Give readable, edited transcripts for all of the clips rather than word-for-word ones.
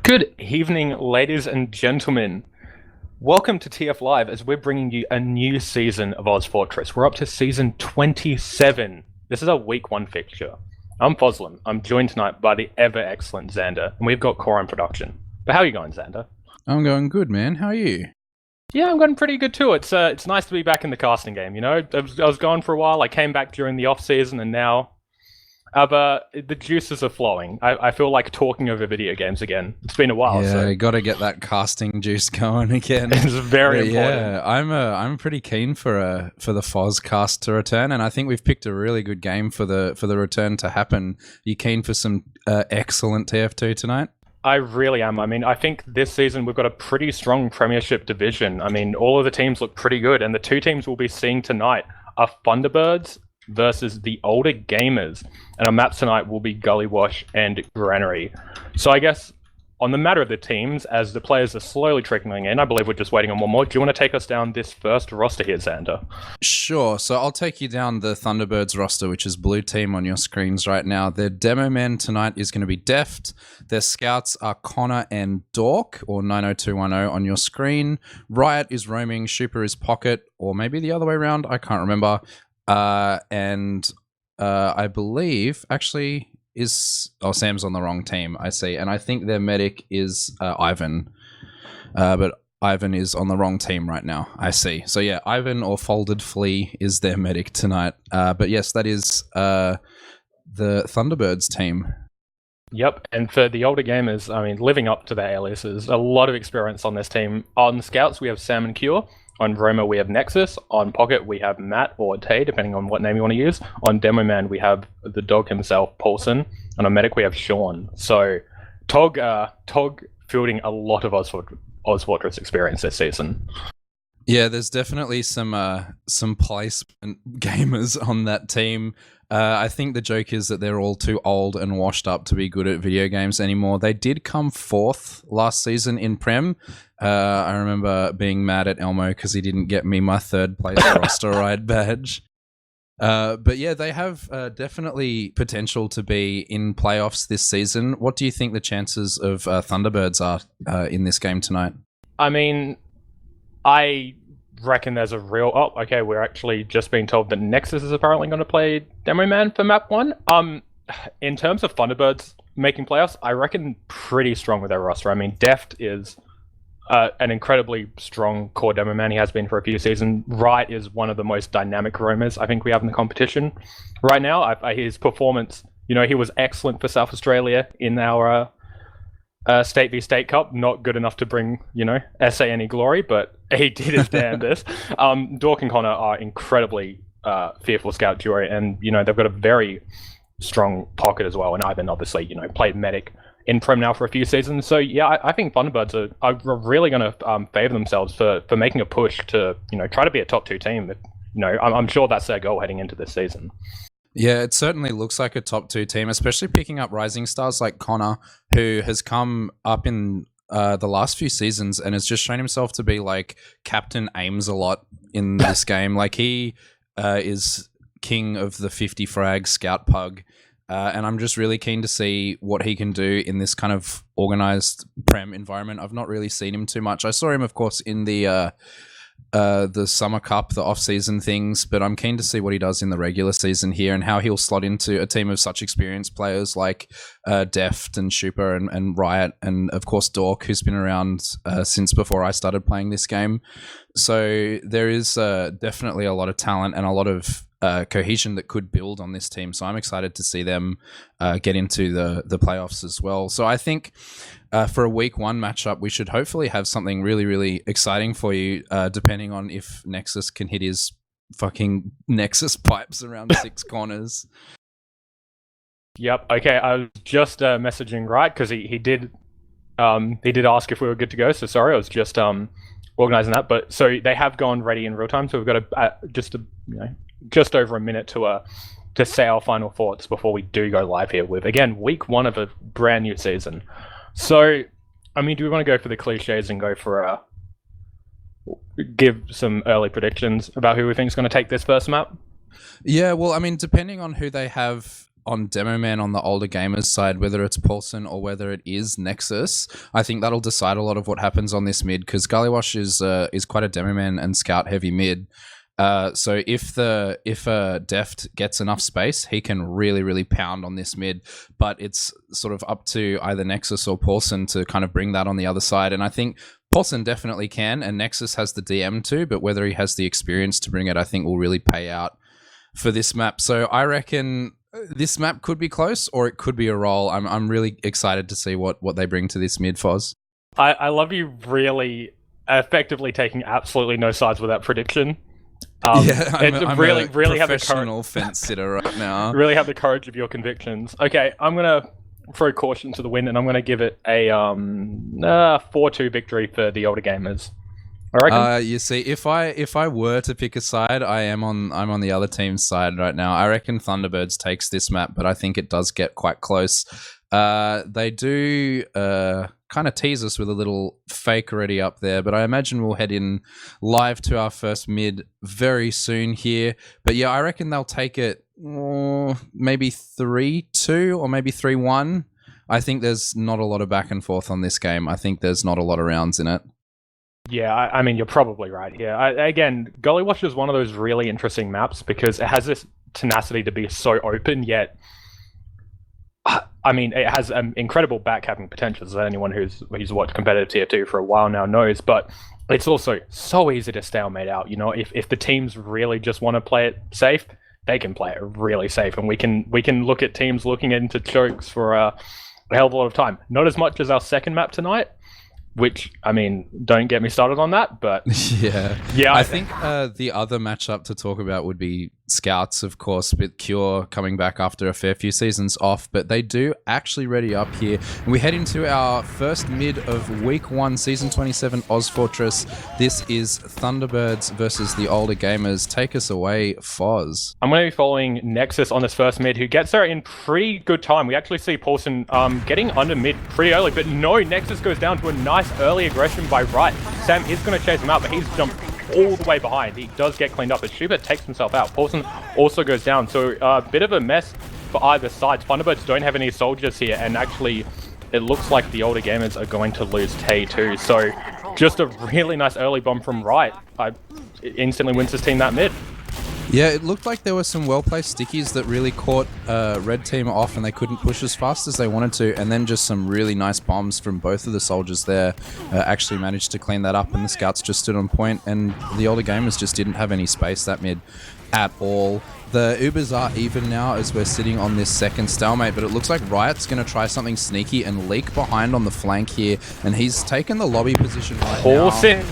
Good evening, ladies and gentlemen. Welcome to TF Live as we're bringing you a new season of ozfortress. We're up to season 27. This is our week 1 fixture. I'm Fozzlm. I'm joined tonight by the ever excellent Xander, and we've got Core on production. But how are you going, Xander? I'm going good, man. How are you? Yeah, I'm going pretty good too. It's nice to be back in the casting game. You know, I was gone for a while. I came back during the off season, and now the juices are flowing. I feel like talking over video games again. It's been a while. Yeah, so you got to get that casting juice going again. it's very important. Yeah, I'm pretty keen for the Fozzcast to return, and I think we've picked a really good game for the return to happen. You keen for some excellent TF2 tonight? I really am. I mean, I think this season we've got a pretty strong Premiership division. I mean, all of the teams look pretty good, and the two teams we'll be seeing tonight are Thunderbirds versus the Older Gamers. And our maps tonight will be Gully Wash and Granary. So I guess on the matter of the teams, as the players are slowly trickling in, I believe we're just waiting on one more. Do you want to take us down this first roster here, Xander? Sure. So I'll take you down the Thunderbirds roster, which is blue team on your screens right now. Their demo man tonight is going to be Deft. Their scouts are Connor and Dork, or 90210 on your screen. Riot is roaming, Shooper is Pocket, or maybe the other way around. I can't remember. I believe actually Sam's on the wrong team. I see, and I think their medic is Ivan, but Ivan is on the wrong team right now. I see. So yeah, Ivan or Folded Flea is their medic tonight. But yes, that is the Thunderbirds team. Yep, and for the Older Gamers, I mean, living up to their aliases, a lot of experience on this team. On Scouts, we have Sam and Cure. On Roma, we have Nexus. On Pocket, we have Matt or Tay, depending on what name you want to use. On Demo Man, we have the dog himself, Paulson. And on Medic, we have Sean. So Tog fielding a lot of ozfortress experience this season. Yeah, there's definitely some placement gamers on that team. I think the joke is that they're all too old and washed up to be good at video games anymore. They did come 4th last season in Prem. I remember being mad at Elmo because he didn't get me my 3rd place roster ride badge. But yeah, they have definitely potential to be in playoffs this season. What do you think the chances of Thunderbirds are in this game tonight? I mean, I reckon there's a real... Oh, okay, we're actually just being told that Nexus is apparently going to play Demo Man for map 1. In terms of Thunderbirds making playoffs, I reckon pretty strong with their roster. I mean, Deft is an incredibly strong core Demo Man. He has been for a few seasons. Wright is one of the most dynamic roamers I think we have in the competition right now. His performance, you know, he was excellent for South Australia in our State v State Cup. Not good enough to bring, you know, SA any glory, but he did his damnedest. Dork and Connor are incredibly fearful scout duo, and, you know, they've got a very strong Pocket as well. And Ivan, obviously, you know, played medic in Prem now for a few seasons. So yeah, I think Thunderbirds are really going to favor themselves for making a push to, you know, try to be a top 2 team. You know, I'm sure that's their goal heading into this season. Yeah, it certainly looks like a top 2 team, especially picking up rising stars like Connor, who has come up in the last few seasons and has just shown himself to be like Captain Ames a lot in this game. Like he is king of the 50 frag scout pug. And I'm just really keen to see what he can do in this kind of organized Prem environment. I've not really seen him too much. I saw him, of course, in the Summer Cup, the off-season things, but I'm keen to see what he does in the regular season here and how he'll slot into a team of such experienced players like Deft and Shooper and Riot and, of course, Dork, who's been around since before I started playing this game. So there is definitely a lot of talent and a lot of cohesion that could build on this team. So I'm excited to see them get into the playoffs as well. So I think for a week 1 matchup, we should hopefully have something really, really exciting for you, depending on if Nexus can hit his fucking Nexus pipes around 6 corners. Yep. Okay. I was just messaging Riot because he did ask if we were good to go. So sorry, I was just organizing that. But so they have gone ready in real time. So we've got just over a minute to say our final thoughts before we do go live here with, again, week 1 of a brand new season. So, I mean, do we want to go for the cliches and go for give some early predictions about who we think is going to take this first map? Yeah, well, I mean, depending on who they have on Demo Man on the older gamers side, whether it's Paulson or whether it is Nexus. I think that'll decide a lot of what happens on this mid, because Gullywash is quite a Demo Man and scout heavy mid. So if Deft gets enough space, he can really pound on this mid, but it's sort of up to either Nexus or Paulson to kind of bring that on the other side. And I think Paulson definitely can, and Nexus has the DM too, but whether he has the experience to bring it, I think will really pay out for this map. So I reckon this map could be close, or it could be a roll. I'm really excited to see what they bring to this mid, Foz. I love you really effectively taking absolutely no sides with that prediction. I'm really a have the professional fence sitter right now. Really have the courage of your convictions. Okay, I'm gonna throw caution to the wind, and I'm gonna give it a 4-2 victory for the older gamers. I reckon. You see, if I were to pick a side, I'm on the other team's side right now. I reckon Thunderbirds takes this map, but I think it does get quite close. They do kind of tease us with a little fake already up there, but I imagine we'll head in live to our first mid very soon here. But yeah, I reckon they'll take it maybe 3-2 or maybe 3-1. I think there's not a lot of back and forth on this game. I think there's not a lot of rounds in it. Yeah, I mean, you're probably right here. Again, Gullywash is one of those really interesting maps because it has this tenacity to be so open, yet I mean, it has incredible backcapping potential, as anyone who's watched competitive tier 2 for a while now knows, but it's also so easy to stalemate out. You know, if the teams really just want to play it safe, they can play it really safe, and we can look at teams looking into chokes for a hell of a lot of time. Not as much as our second map tonight, which, I mean, don't get me started on that, but yeah. I think the other matchup to talk about would be Scouts, of course, with Cure coming back after a fair few seasons off, but they do actually ready up here. And we head into our first mid of Week 1, Season 27 ozfortress. This is Thunderbirds versus the older gamers. Take us away, Foz. I'm going to be following Nexus on this first mid, who gets there in pretty good time. We actually see Paulson getting under mid pretty early, but no, Nexus goes down to a nice early aggression by Right. Sam is going to chase him out, but he's jumped all the way behind. He does get cleaned up, but Schubert takes himself out. Paulson also goes down, so a bit of a mess for either side. Thunderbirds don't have any soldiers here, and actually it looks like the older gamers are going to lose Tay too. So just a really nice early bomb from Right. Instantly wins his team that mid. Yeah, it looked like there were some well-placed stickies that really caught Red Team off, and they couldn't push as fast as they wanted to, and then just some really nice bombs from both of the soldiers there actually managed to clean that up, and the Scouts just stood on point, and the older gamers just didn't have any space that mid at all. The Ubers are even now as we're sitting on this second stalemate, but it looks like Riot's going to try something sneaky and leak behind on the flank here, and he's taken the lobby position right now. Paulson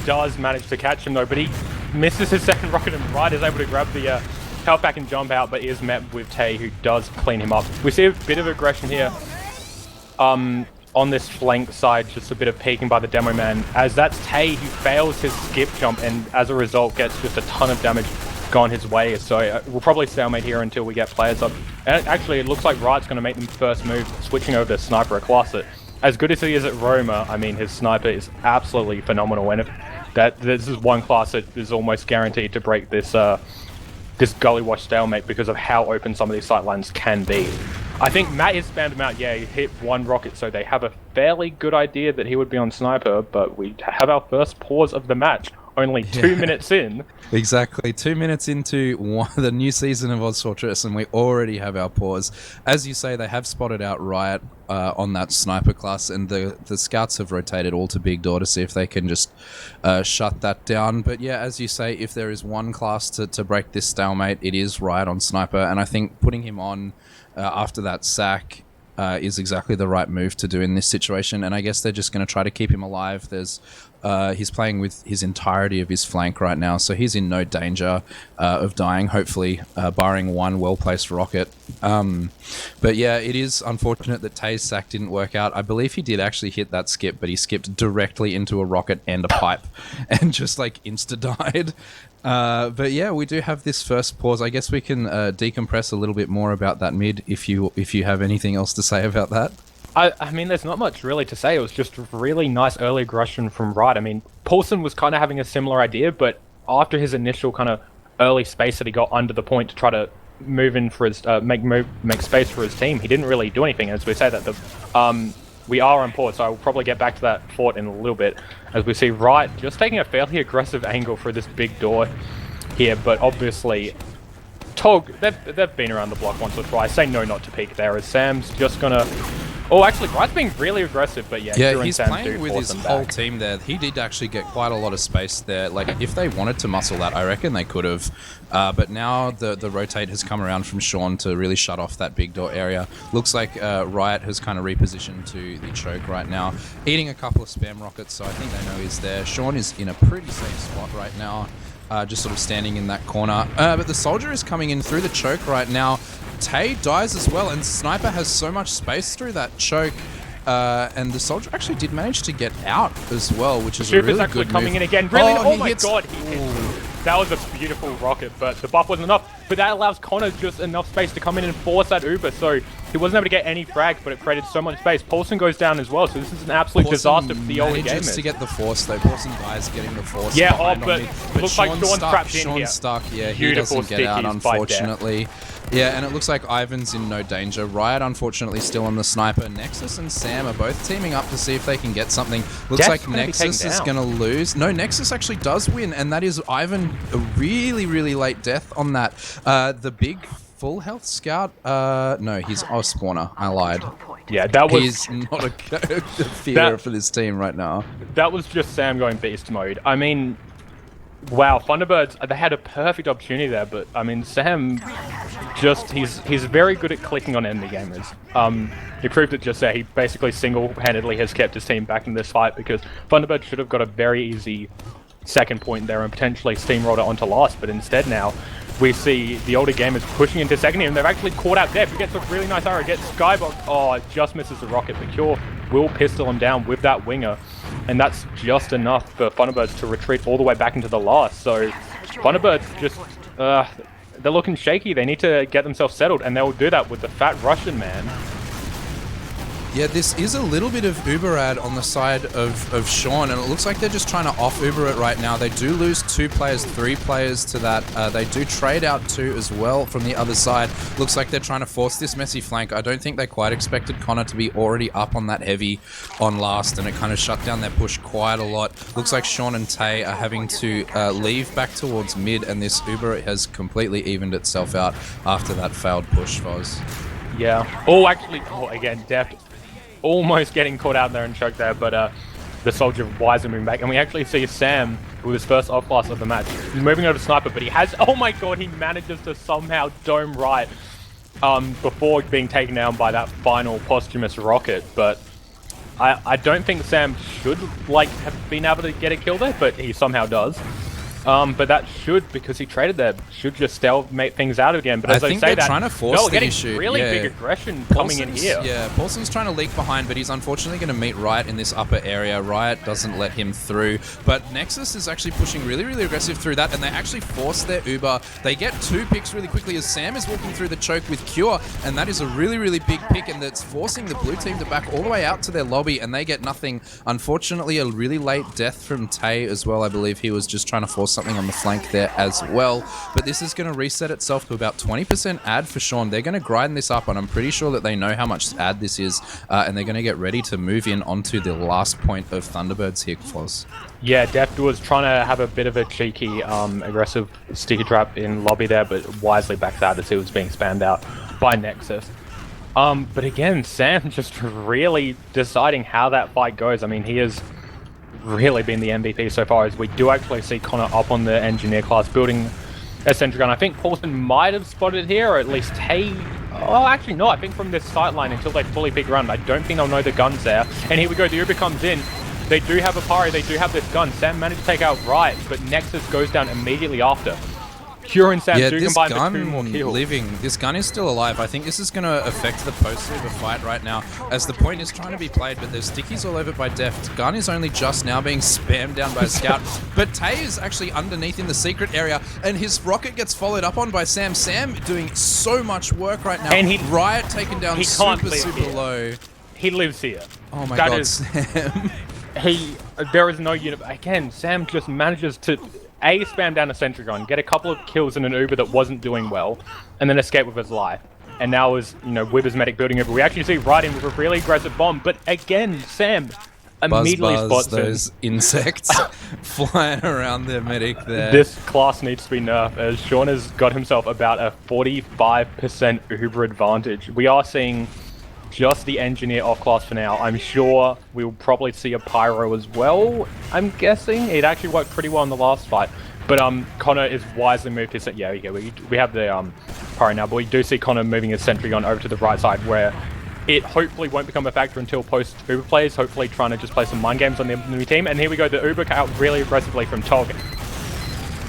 does manage to catch him though, but he misses his second rocket, and Right is able to grab the health back and jump out, but is met with Tay, who does clean him up. We see a bit of aggression here on this flank side, just a bit of peeking by the demo man, as that's Tay who fails his skip jump, and as a result gets just a ton of damage gone his way. So we'll probably stalemate here until we get players up. And actually, it looks like Right's going to make them first move, switching over to Sniper, a class that, as good as he is at Roma, I mean, his Sniper is absolutely phenomenal, and this is one class that is almost guaranteed to break this this Gullywash stalemate because of how open some of these sightlines can be. I think Matt has spammed him out. Yeah, he hit one rocket, so they have a fairly good idea that he would be on Sniper, but we have our first pause of the match. Only 2 minutes in. Exactly, 2 minutes into the new season of ozfortress, and we already have our pause. As you say, they have spotted out Riot on that Sniper class, and the Scouts have rotated all to Big Door to see if they can just shut that down. But yeah, as you say, if there is one class to break this stalemate, it is Riot on Sniper, and I think putting him on after that sack is exactly the right move to do in this situation, and I guess they're just going to try to keep him alive. He's playing with his entirety of his flank right now, so he's in no danger of dying, hopefully, barring one well-placed rocket. But yeah, it is unfortunate that Tay's sack didn't work out. I believe he did actually hit that skip, but he skipped directly into a rocket and a pipe and just like insta-died. But yeah, we do have this first pause. I guess we can decompress a little bit more about that mid if you have anything else to say about that. I mean, there's not much really to say. It was just really nice early aggression from Right. I mean, Paulson was kind of having a similar idea, but after his initial kind of early space that he got under the point to try to move in for his make space for his team. He didn't really do anything. As we say that we are on port, so I'll probably get back to that fort in a little bit. As we see Riot just taking a fairly aggressive angle for this big door here, but obviously Tog, they've been around the block once or twice. Say no not to peek there, as Sam's just gonna... Oh, actually, Riot's being really aggressive, but yeah, he's playing with his whole team there. He did actually get quite a lot of space there. Like, if they wanted to muscle that, I reckon they could have. But now the rotate has come around from Sean to really shut off that big door area. Looks like Riot has kind of repositioned to the choke right now, eating a couple of spam rockets, so I think they know he's there. Sean is in a pretty safe spot right now. Just sort of standing in that corner. But the soldier is coming in through the choke right now. Tay dies as well, and Sniper has so much space through that choke. And the soldier actually did manage to get out as well, which is a really good move. Coming in again. Really? Oh my god, he hit. That was a beautiful rocket, but the buff wasn't enough. But that allows Connor just enough space to come in and force that Uber, so he wasn't able to get any frags, but it created so much space. Paulson goes down as well, so this is an absolute disaster for the early gamers. Manages to get the force, though. Paulson dies getting the force. Yeah, but looks like Sean's trapped in here. Sean's stuck. Yeah, he doesn't get out, unfortunately. Yeah, and it looks like Ivan's in no danger. Riot, unfortunately, still on the sniper. Nexus and Sam are both teaming up to see if they can get something. Looks like Nexus is going to lose. No, Nexus actually does win, and that is Ivan, a really, really late death on that. The big full health scout, no, he's spawner. I lied. Yeah, that was... He's not a fear for this team right now. That was just Sam going beast mode. I mean... Wow, Thunderbirds, they had a perfect opportunity there, but I mean, Sam just, he's very good at clicking on enemy gamers. He proved it just there. He basically single-handedly has kept his team back in this fight because Thunderbirds should have got a very easy second point there and potentially steamrolled it onto last, but instead now we see the older gamers pushing into second here, and they've actually caught out Def. He gets a really nice arrow, gets Skybox. Oh, it just misses the rocket, but Cure will pistol him down with that winger, and that's just enough for Thunderbirds to retreat all the way back into the last. So Thunderbirds just, they're looking shaky. They need to get themselves settled, and they will do that with the fat Russian man. Yeah, this is a little bit of Uber ad on the side of Sean, and it looks like they're just trying to off-Uber it right now. They do lose 2 players, 3 players to that. They do trade out 2 as well from the other side. Looks like they're trying to force this messy flank. I don't think they quite expected Connor to be already up on that heavy on last, and it kind of shut down their push quite a lot. Looks like Sean and Tay are having to leave back towards mid, and this Uber has completely evened itself out after that failed push, Foz. Yeah. Oh, actually, again, Deft almost getting caught out there and choked there, but the soldier wisely moving back, and we actually see Sam with his first off class of the match. He's moving over to sniper, but he has, oh my god, he manages to somehow dome right before being taken down by that final posthumous rocket. But I don't think Sam should have been able to get a kill there, but he somehow does. But that should, because he traded there, should just stalemate things out again. But as I think they're trying to force the issue. Really big aggression coming in here. Yeah, Paulson's trying to leak behind, but he's unfortunately going to meet Riot in this upper area. Riot doesn't let him through, but Nexus is actually pushing really, really aggressive through that, and they actually force their Uber. They get 2 picks really quickly as Sam is walking through the choke with Cure, and that is a really, really big pick, and that's forcing the blue team to back all the way out to their lobby, and they get nothing. Unfortunately, a really late death from Tay as well. I believe he was just trying to force something on the flank there as well, but this is going to reset itself to about 20% ad for Sean. They're going to grind this up, and I'm pretty sure that they know how much ad this is, and they're going to get ready to move in onto the last point of Thunderbirds here, Foz. Yeah, Deft was trying to have a bit of a cheeky, aggressive sticky trap in lobby there, but wisely backed out as he was being spammed out by Nexus. But again, Sam just really deciding how that fight goes. I mean, he has really been the MVP so far, as we do actually see Connor up on the engineer class building a sentry gun. I think Paulson might have spotted here, or at least oh, actually no, I think from this sight line until they fully peek around, I don't think they'll know the gun's there. And here we go, the Uber comes in. They do have a parry, they do have this gun. Sam managed to take out Riot, but Nexus goes down immediately after. Cure and Sam do combine for 2 more kills. This gun is still alive. I think this is going to affect the post-Uber fight right now, as the point is trying to be played, but there's stickies all over by Deft. Gun is only just now being spammed down by a scout, but Tay is actually underneath in the secret area, and his rocket gets followed up on by Sam. Sam doing so much work right now. And Riot taken down super low. He lives here. Oh my god, Sam. There is no unit. Again, Sam just manages to spam down a sentry gun, get a couple of kills in an Uber that wasn't doing well, and then escape with his life. And now is, with his medic building over, we actually see right in with a really aggressive bomb, but again, Sam immediately spots those insects flying around their medic there. This class needs to be nerfed, as Sean has got himself about a 45% Uber advantage. We are seeing just the engineer off class for now. I'm sure we'll probably see a pyro as well, I'm guessing. It actually worked pretty well in the last fight. But Connor is wisely moved his... Yeah, we have the pyro now, but we do see Connor moving his sentry gun over to the right side, where it hopefully won't become a factor until post-Uber plays, hopefully trying to just play some mind games on the enemy team. And here we go, the Uber out really aggressively from Tog.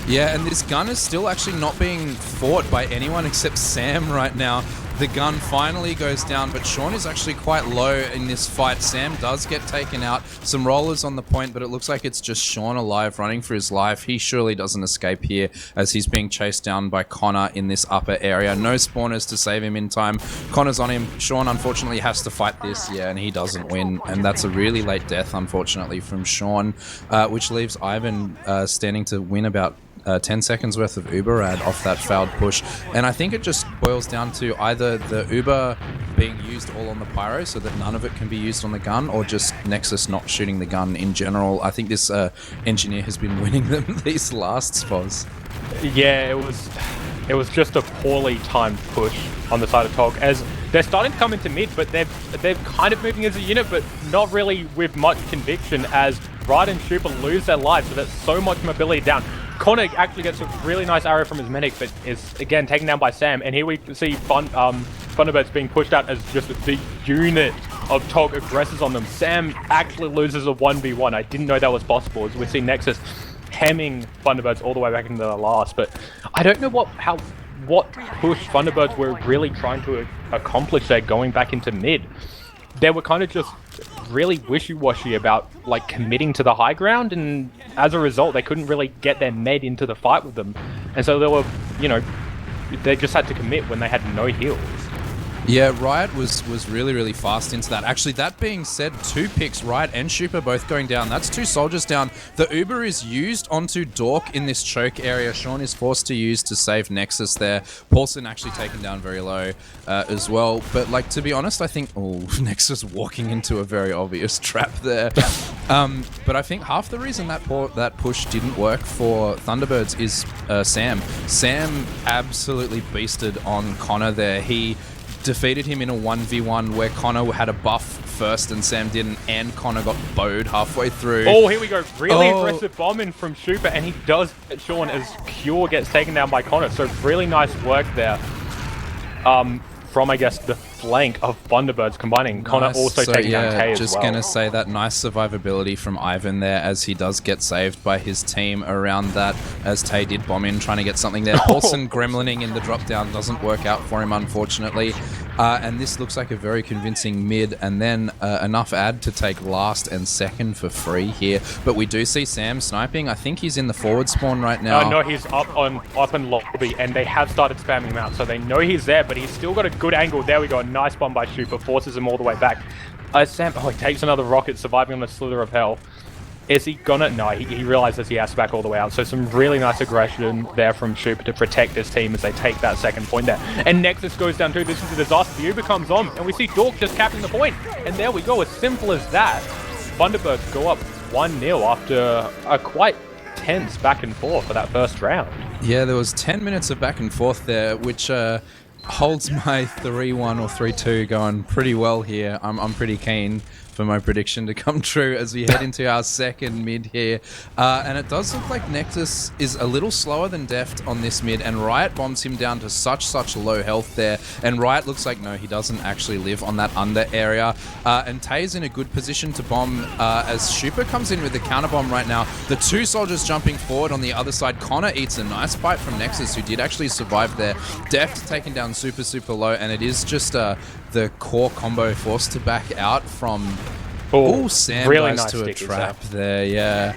Yeah, and this gun is still actually not being fought by anyone except Sam right now. The gun finally goes down, but Sean is actually quite low in this fight. Sam does get taken out. Some rollers on the point, but it looks like it's just Sean alive, running for his life. He surely doesn't escape here, as he's being chased down by Connor in this upper area. No spawners to save him in time. Connor's on him. Sean, unfortunately, has to fight this, and he doesn't win. And that's a really late death, unfortunately, from Sean, which leaves Ivan standing to win about 10 seconds worth of Uber ad off that failed push. And I think it just boils down to either the Uber being used all on the pyro so that none of it can be used on the gun, or just Nexus not shooting the gun in general. I think this engineer has been winning them these last spots. Yeah, it was just a poorly timed push on the side of Tog, as they're starting to come into mid, but they're kind of moving as a unit, but not really with much conviction, as Ride and Super lose their lives, so there's so much mobility down. Connor actually gets a really nice arrow from his medic, but is again taken down by Sam. And here we see Thunderbirds being pushed out as just the unit of Tog aggresses on them. Sam actually loses a 1v1. I didn't know that was possible, as we see Nexus hemming Thunderbirds all the way back into the last. But I don't know what push Thunderbirds were really trying to accomplish there going back into mid. They were kind of just really wishy-washy about committing to the high ground, and as a result they couldn't really get their med into the fight with them, and so they were, they just had to commit when they had no heals. Yeah, Riot was really, really fast into that. Actually, that being said, 2 picks, Riot and Shupa both going down. That's 2 soldiers down. The Uber is used onto Dork in this choke area. Sean is forced to use to save Nexus there. Paulson actually taken down very low as well. But, to be honest, I think... Oh, Nexus walking into a very obvious trap there. But I think half the reason that push didn't work for Thunderbirds is Sam. Sam absolutely beasted on Connor there. He defeated him in a 1v1 where Connor had a buff first and Sam didn't, and Connor got bowed halfway through. Oh, here we go. Really aggressive bombing from Shupa, and he does get Sean as Cure gets taken down by Connor. So really nice work there from, I guess, the flank of Thunderbirds combining. Nice. Connor also taking down Tay as well. Just gonna say that nice survivability from Ivan there, as he does get saved by his team around that, as Tay did bomb in trying to get something there. Paulson gremlining in the drop down doesn't work out for him, unfortunately. And this looks like a very convincing mid, and then enough ad to take last and second for free here. But we do see Sam sniping. I think he's in the forward spawn right now. No, he's up in lobby, and they have started spamming him out, so they know he's there, but he's still got a good angle. There we go. Nice bomb by Shupa, forces him all the way back. Sam, he takes another rocket, surviving on a slither of hell. Is he gonna? No, he realizes he has to back all the way out. So some really nice aggression there from Shupa to protect his team as they take that second point there. And Nexus goes down too. This is a disaster. The Uber comes on, and we see Dork just capping the point. And there we go, as simple as that. Thunderbirds go up 1-0 after a quite tense back and forth for that first round. Yeah, there was 10 minutes of back and forth there, which holds my 3-1 or 3-2 going pretty well here. I'm pretty keen for my prediction to come true as we head into our second mid here. And it does look like Nexus is a little slower than Deft on this mid, and Riot bombs him down to such low health there. And Riot looks like, no, he doesn't actually live on that under area. And Tay's in a good position to bomb as Shupa comes in with the counter bomb right now. The 2 soldiers jumping forward on the other side. Connor eats a nice fight from Nexus, who did actually survive there. Deft taken down super low, and it is just the core combo forced to back out from... Oh, Sam really goes nice to a trap Sam. there, yeah.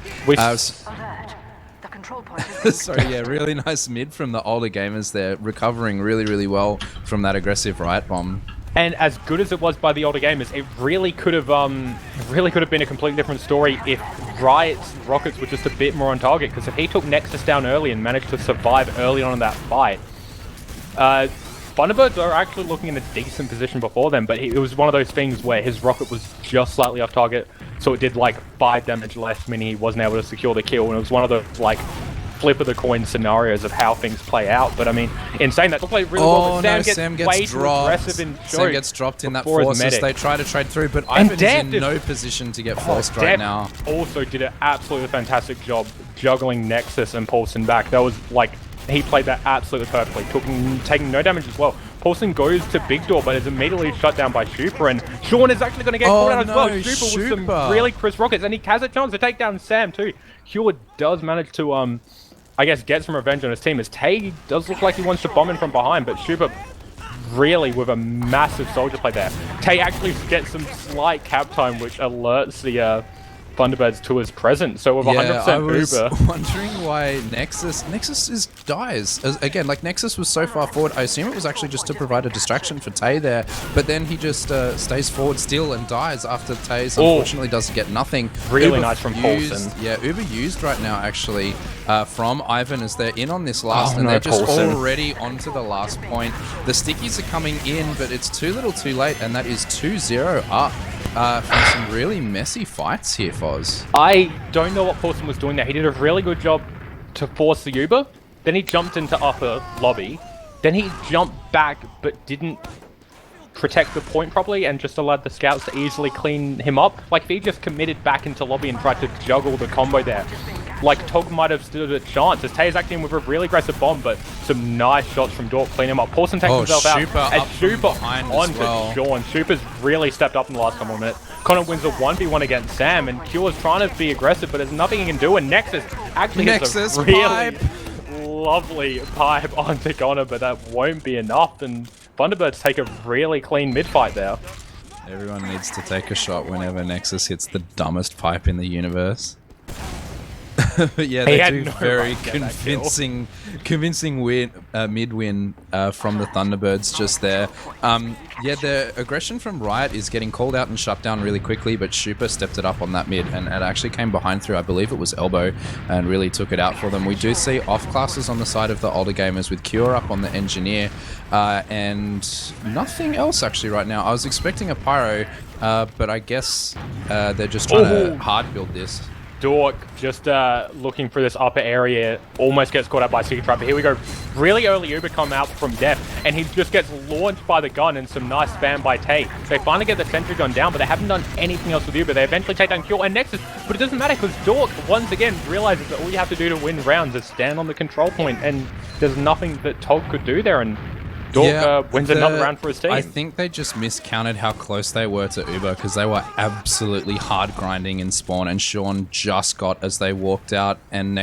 Sorry, yeah, really nice mid from the older gamers there, recovering really well from that aggressive Riot bomb. And as good as it was by the older gamers, it really could have been a completely different story if Riot's rockets were just a bit more on target. Because if he took Nexus down early and managed to survive early on in that fight, Thunderbirds are actually looking in a decent position before them. But it was one of those things where his rocket was just slightly off target, so it did like 5 damage less, meaning he wasn't able to secure the kill. And it was one of the like flip of the coin scenarios of how things play out. But I mean, in saying that, played really well. But Sam gets way too dropped. aggressive in Sam gets dropped in that force as they try to trade through, but Ivan's in no position to get forced right now. Also did an absolutely fantastic job juggling Nexus and Paulson back. That was like, he played that absolutely perfectly, taking no damage as well. Paulson goes to Big Door, but is immediately shut down by Super, and Sean is actually going to get caught out as well. Super with some really crisp rockets, and he has a chance to take down Sam too. Hewitt does manage to, I guess, get some revenge on his team, as Tay does look like he wants to bomb in from behind, but Super really with a massive soldier play there. Tay actually gets some slight cap time, which alerts the Thunderbirds to his presence. So with 100% I was Uber, wondering why Nexus dies. Again, like Nexus was so far forward. I assume it was actually just to provide a distraction for Tay there, but then he just stays forward still and dies after Tays unfortunately doesn't get nothing. Really Uber nice from Paulson. Yeah, Uber used right now actually from Ivan as they're in on this last, and they're just already onto the last point. The stickies are coming in, but it's too little too late, and that is 2-0 up. From some really messy fights here, Foz. I don't know what Paulson was doing there. He did a really good job to force the Uber. Then he jumped into upper lobby. Then he jumped back, but didn't protect the point properly and just allowed the scouts to easily clean him up. Like, if he just committed back into lobby and tried to juggle the combo there, like, Tog might have stood a chance, as Tay is acting with a really aggressive bomb, but some nice shots from Dork clean him up. Paulson takes himself out, and Super onto Sean. Super's really stepped up in the last couple of minutes. Connor wins a 1v1 against Sam, and Cure's trying to be aggressive, but there's nothing he can do, and Nexus actually gets a really lovely pipe onto Connor, but that won't be enough, and Thunderbirds take a really clean mid-fight there. Everyone needs to take a shot whenever Nexus hits the dumbest pipe in the universe. But yeah, they do very convincing mid-win from the Thunderbirds just there. Yeah, the aggression from Riot is getting called out and shut down really quickly, but Super stepped it up on that mid, and it actually came behind through, I believe it was Elbow, and really took it out for them. We do see off classes on the side of the older gamers with Cure up on the Engineer, and nothing else actually right now. I was expecting a Pyro, but I guess they're just trying to hard build this. Dork just looking for this upper area, almost gets caught out by Secret Trap. But here we go. Really early Uber come out from Def, and he just gets launched by the gun, and some nice spam by Tay. They finally get the sentry gun down, but they haven't done anything else with Uber. They eventually take down Cure and Nexus, but it doesn't matter because Dork once again realizes that all you have to do to win rounds is stand on the control point, and there's nothing that Tog could do there. And Dork wins another round for his team. I think they just miscounted how close they were to Uber, because they were absolutely hard grinding in spawn, and Sean just got as they walked out, and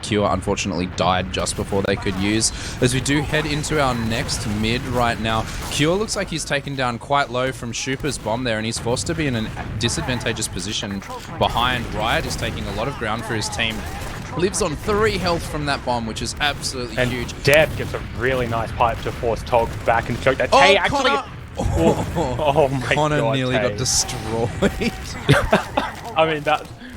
Cure unfortunately died just before they could use. As we do head into our next mid right now, Cure looks like he's taken down quite low from Super's bomb there, and he's forced to be in a disadvantageous position behind. Riot is taking a lot of ground for his team. Lives on 3 health from that bomb, which is absolutely huge. Dev gets a really nice pipe to force Tog back and choke that. Tay actually... Oh my Connor God, nearly Tay got destroyed. I mean,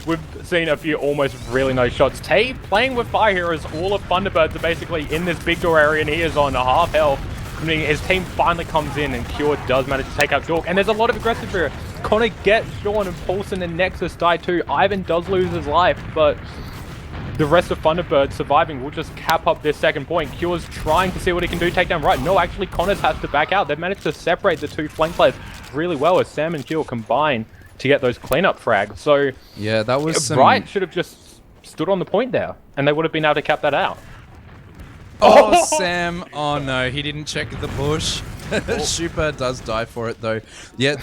we've seen a few almost really nice shots. Tay playing with fire heroes. All of Thunderbirds are basically in this big door area, and he is on a half health. I mean, his team finally comes in, and Cure does manage to take out Dork. And there's a lot of aggressive here. Connor gets Sean, and Paulson and Nexus die too. Ivan does lose his life, but the rest of Thunderbird surviving will just cap up this second point. Cure's trying to see what he can do, take down Riot. No, actually, Connors has to back out. They've managed to separate the two flank players really well as Sam and Cure combine to get those cleanup frags. So, yeah, that was Riot should have just stood on the point there, and they would have been able to cap that out. Oh, Sam. Oh, no, he didn't check the bush. Super does die for it, though. Yeah,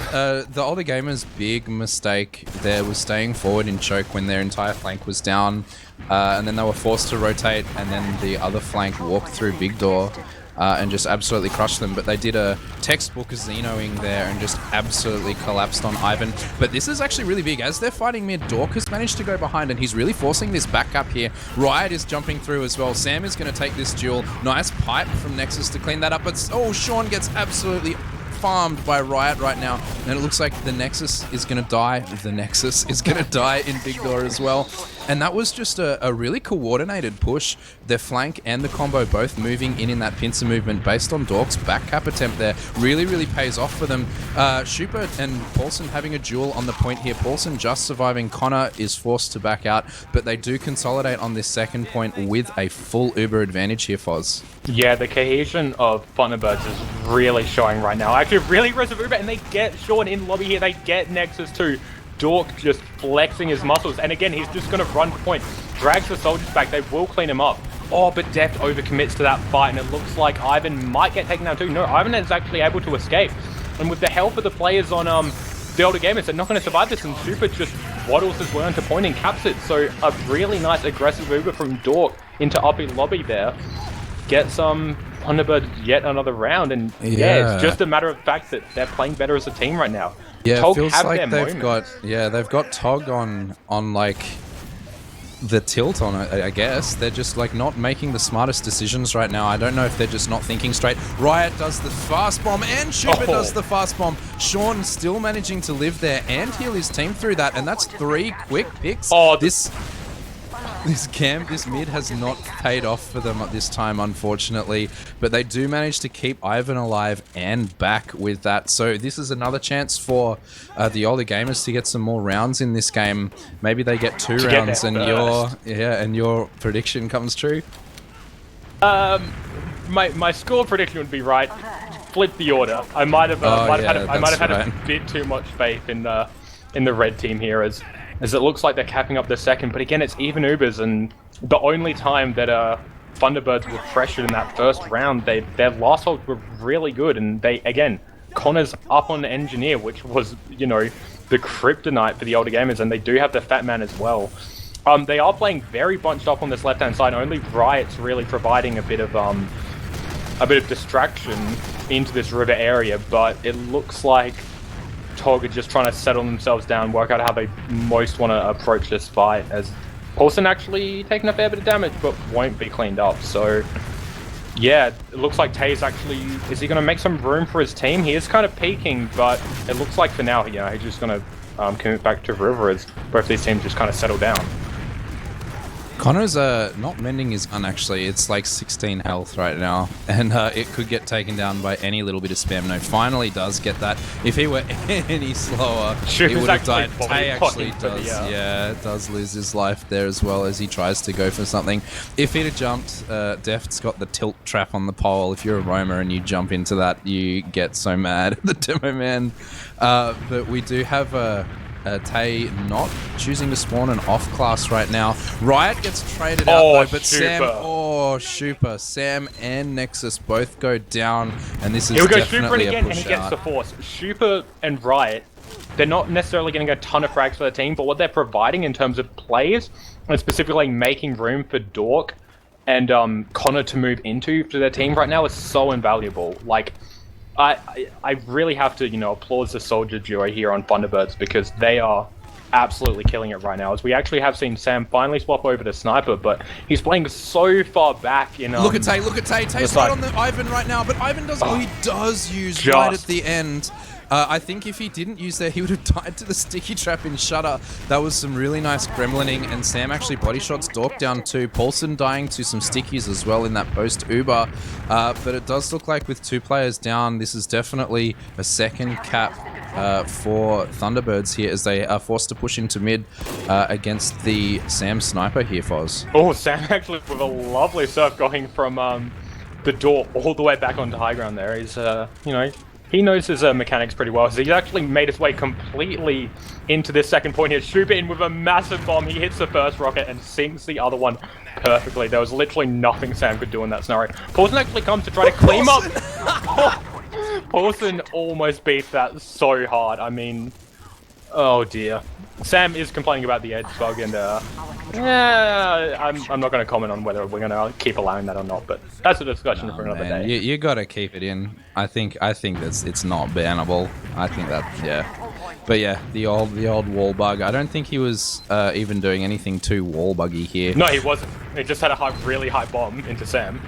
the older gamers' big mistake there was staying forward in choke when their entire flank was down, and then they were forced to rotate, and then the other flank walked through Big Door and just absolutely crushed them. But they did a textbook Xenoing there and just absolutely collapsed on Ivan. But this is actually really big. As they're fighting mid, Dork has managed to go behind, and he's really forcing this back up here. Riot is jumping through as well. Sam is going to take this duel. Nice pipe from Nexus to clean that up. But oh, Sean gets absolutely farmed by Riot right now, and it looks like the Nexus is going to die. The Nexus is going to die in Big Door as well. And that was just a really coordinated push. Their flank and the combo both moving in that pincer movement based on Dork's back cap attempt there really, really pays off for them. Schuper and Paulson having a duel on the point here. Paulson just surviving. Connor is forced to back out, but they do consolidate on this second point with a full Uber advantage here, Foz. Yeah, the cohesion of Thunderbirds is really showing right now. Actually, really aggressive Uber, and they get Sean in lobby here. They get Nexus too. Dork just flexing his muscles, and again, he's just going to run point. Drags the soldiers back. They will clean him up. Oh, but Deft overcommits to that fight, and it looks like Ivan might get taken down too. No, Ivan is actually able to escape. And with the help of the players on the older gamers, they're not going to survive this, and Super just waddles his way into point and caps it. So a really nice aggressive Uber from Dork into uppy lobby there. Gets Thunderbird yet another round, and yeah, it's just a matter of fact that they're playing better as a team right now. Yeah, Tog it feels like they've got Tog on like the tilt on it, I guess. They're just like not making the smartest decisions right now. I don't know if they're just not thinking straight. Riot does the fast bomb and Schuper does the fast bomb. Sean still managing to live there and heal his team through that, and that's 3 quick picks. Oh, this mid has not paid off for them at this time, unfortunately, but they do manage to keep Ivan alive and back with that. So this is another chance for the older gamers to get some more rounds in this game. Maybe they get 2 rounds, and your prediction comes true. My score prediction would be right. Flip the order. I might have had a bit too much faith in the red team here, as it looks like they're capping up the second, but again, it's even Ubers, and the only time that Thunderbirds were pressured in that first round, their last holds were really good, and Connor's up on the Engineer, which was, you know, the kryptonite for the older gamers, and they do have the Fat Man as well. They are playing very bunched up on this left-hand side. Only Riot's really providing a bit of distraction into this river area, but it looks like Tog are just trying to settle themselves down, work out how they most want to approach this fight, as Paulson actually taking a fair bit of damage, but won't be cleaned up. So, yeah, it looks like Tay's actually... Is he going to make some room for his team? He is kind of peeking, but it looks like for now, yeah, he's just going to commit back to River as both these teams just kind of settle down. Connor's not mending his gun, actually. It's like 16 health right now, and it could get taken down by any little bit of spam. No, finally does get that. If he were any slower, he would have died. Tay actually does lose his life there as well, as he tries to go for something. If he'd have jumped, Deft's got the tilt trap on the pole. If you're a roamer and you jump into that, you get so mad at the demo man. But we do have Tay not choosing to spawn an off class right now. Riot gets traded out though, but Schuper, Sam and Nexus both go down, and this is definitely a push and he gets the force. Schuper and Riot, they're not necessarily getting a ton of frags for the team, but what they're providing in terms of plays, and specifically making room for Dork and Connor to move into for their team right now, is so invaluable. Like, I really have to, you know, applaud the soldier duo here on Thunderbirds, because they are absolutely killing it right now. As we actually have seen Sam finally swap over to Sniper, but he's playing so far back in... look at Tay, Tay's right on the Ivan right now, but Ivan does... he does use right at the end. I think if he didn't use there, he would have died to the sticky trap in Shutter. That was some really nice gremlining, and Sam actually body shots Dork down too. Paulson dying to some stickies as well in that post-Uber. But it does look like with 2 players down, this is definitely a second cap for Thunderbirds here, as they are forced to push into mid against the Sam Sniper here, Foz. Oh, Sam actually with a lovely surf going from the door all the way back onto high ground there. He's, you know... He knows his mechanics pretty well, so he's actually made his way completely into this second point here. Shoop in with a massive bomb. He hits the first rocket and sinks the other one perfectly. There was literally nothing Sam could do in that scenario. Paulson actually comes to try to clean up. Paulson almost beat that so hard. I mean, oh dear. Sam is complaining about the edge bug, and yeah, I'm not going to comment on whether we're going to keep allowing that or not, but that's a discussion for another day. You got to keep it in. I think it's not bannable. I think that, yeah. But yeah, the old wall bug. I don't think he was even doing anything too wall buggy here. No, he wasn't. He just had a really high bomb into Sam.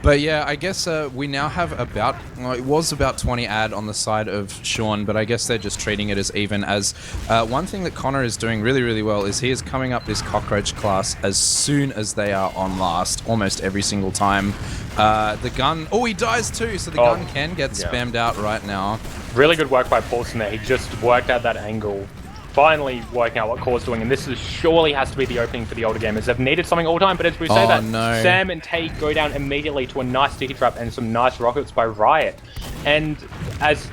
But yeah, I guess we now have about, well, it was about 20 ad on the side of Sean, but I guess they're just treating it as even. As one thing that Connor is doing really, really well is he is coming up this cockroach class as soon as they are on last, almost every single time. The gun, oh, he dies too, so the gun can get spammed out right now. Really good work by Paulson there. He just worked out that angle. Finally working out what Core's doing, and this is surely has to be the opening for the older gamers. They've needed something all time, but as we say Sam and Tate go down immediately to a nice sticky trap and some nice rockets by Riot. And as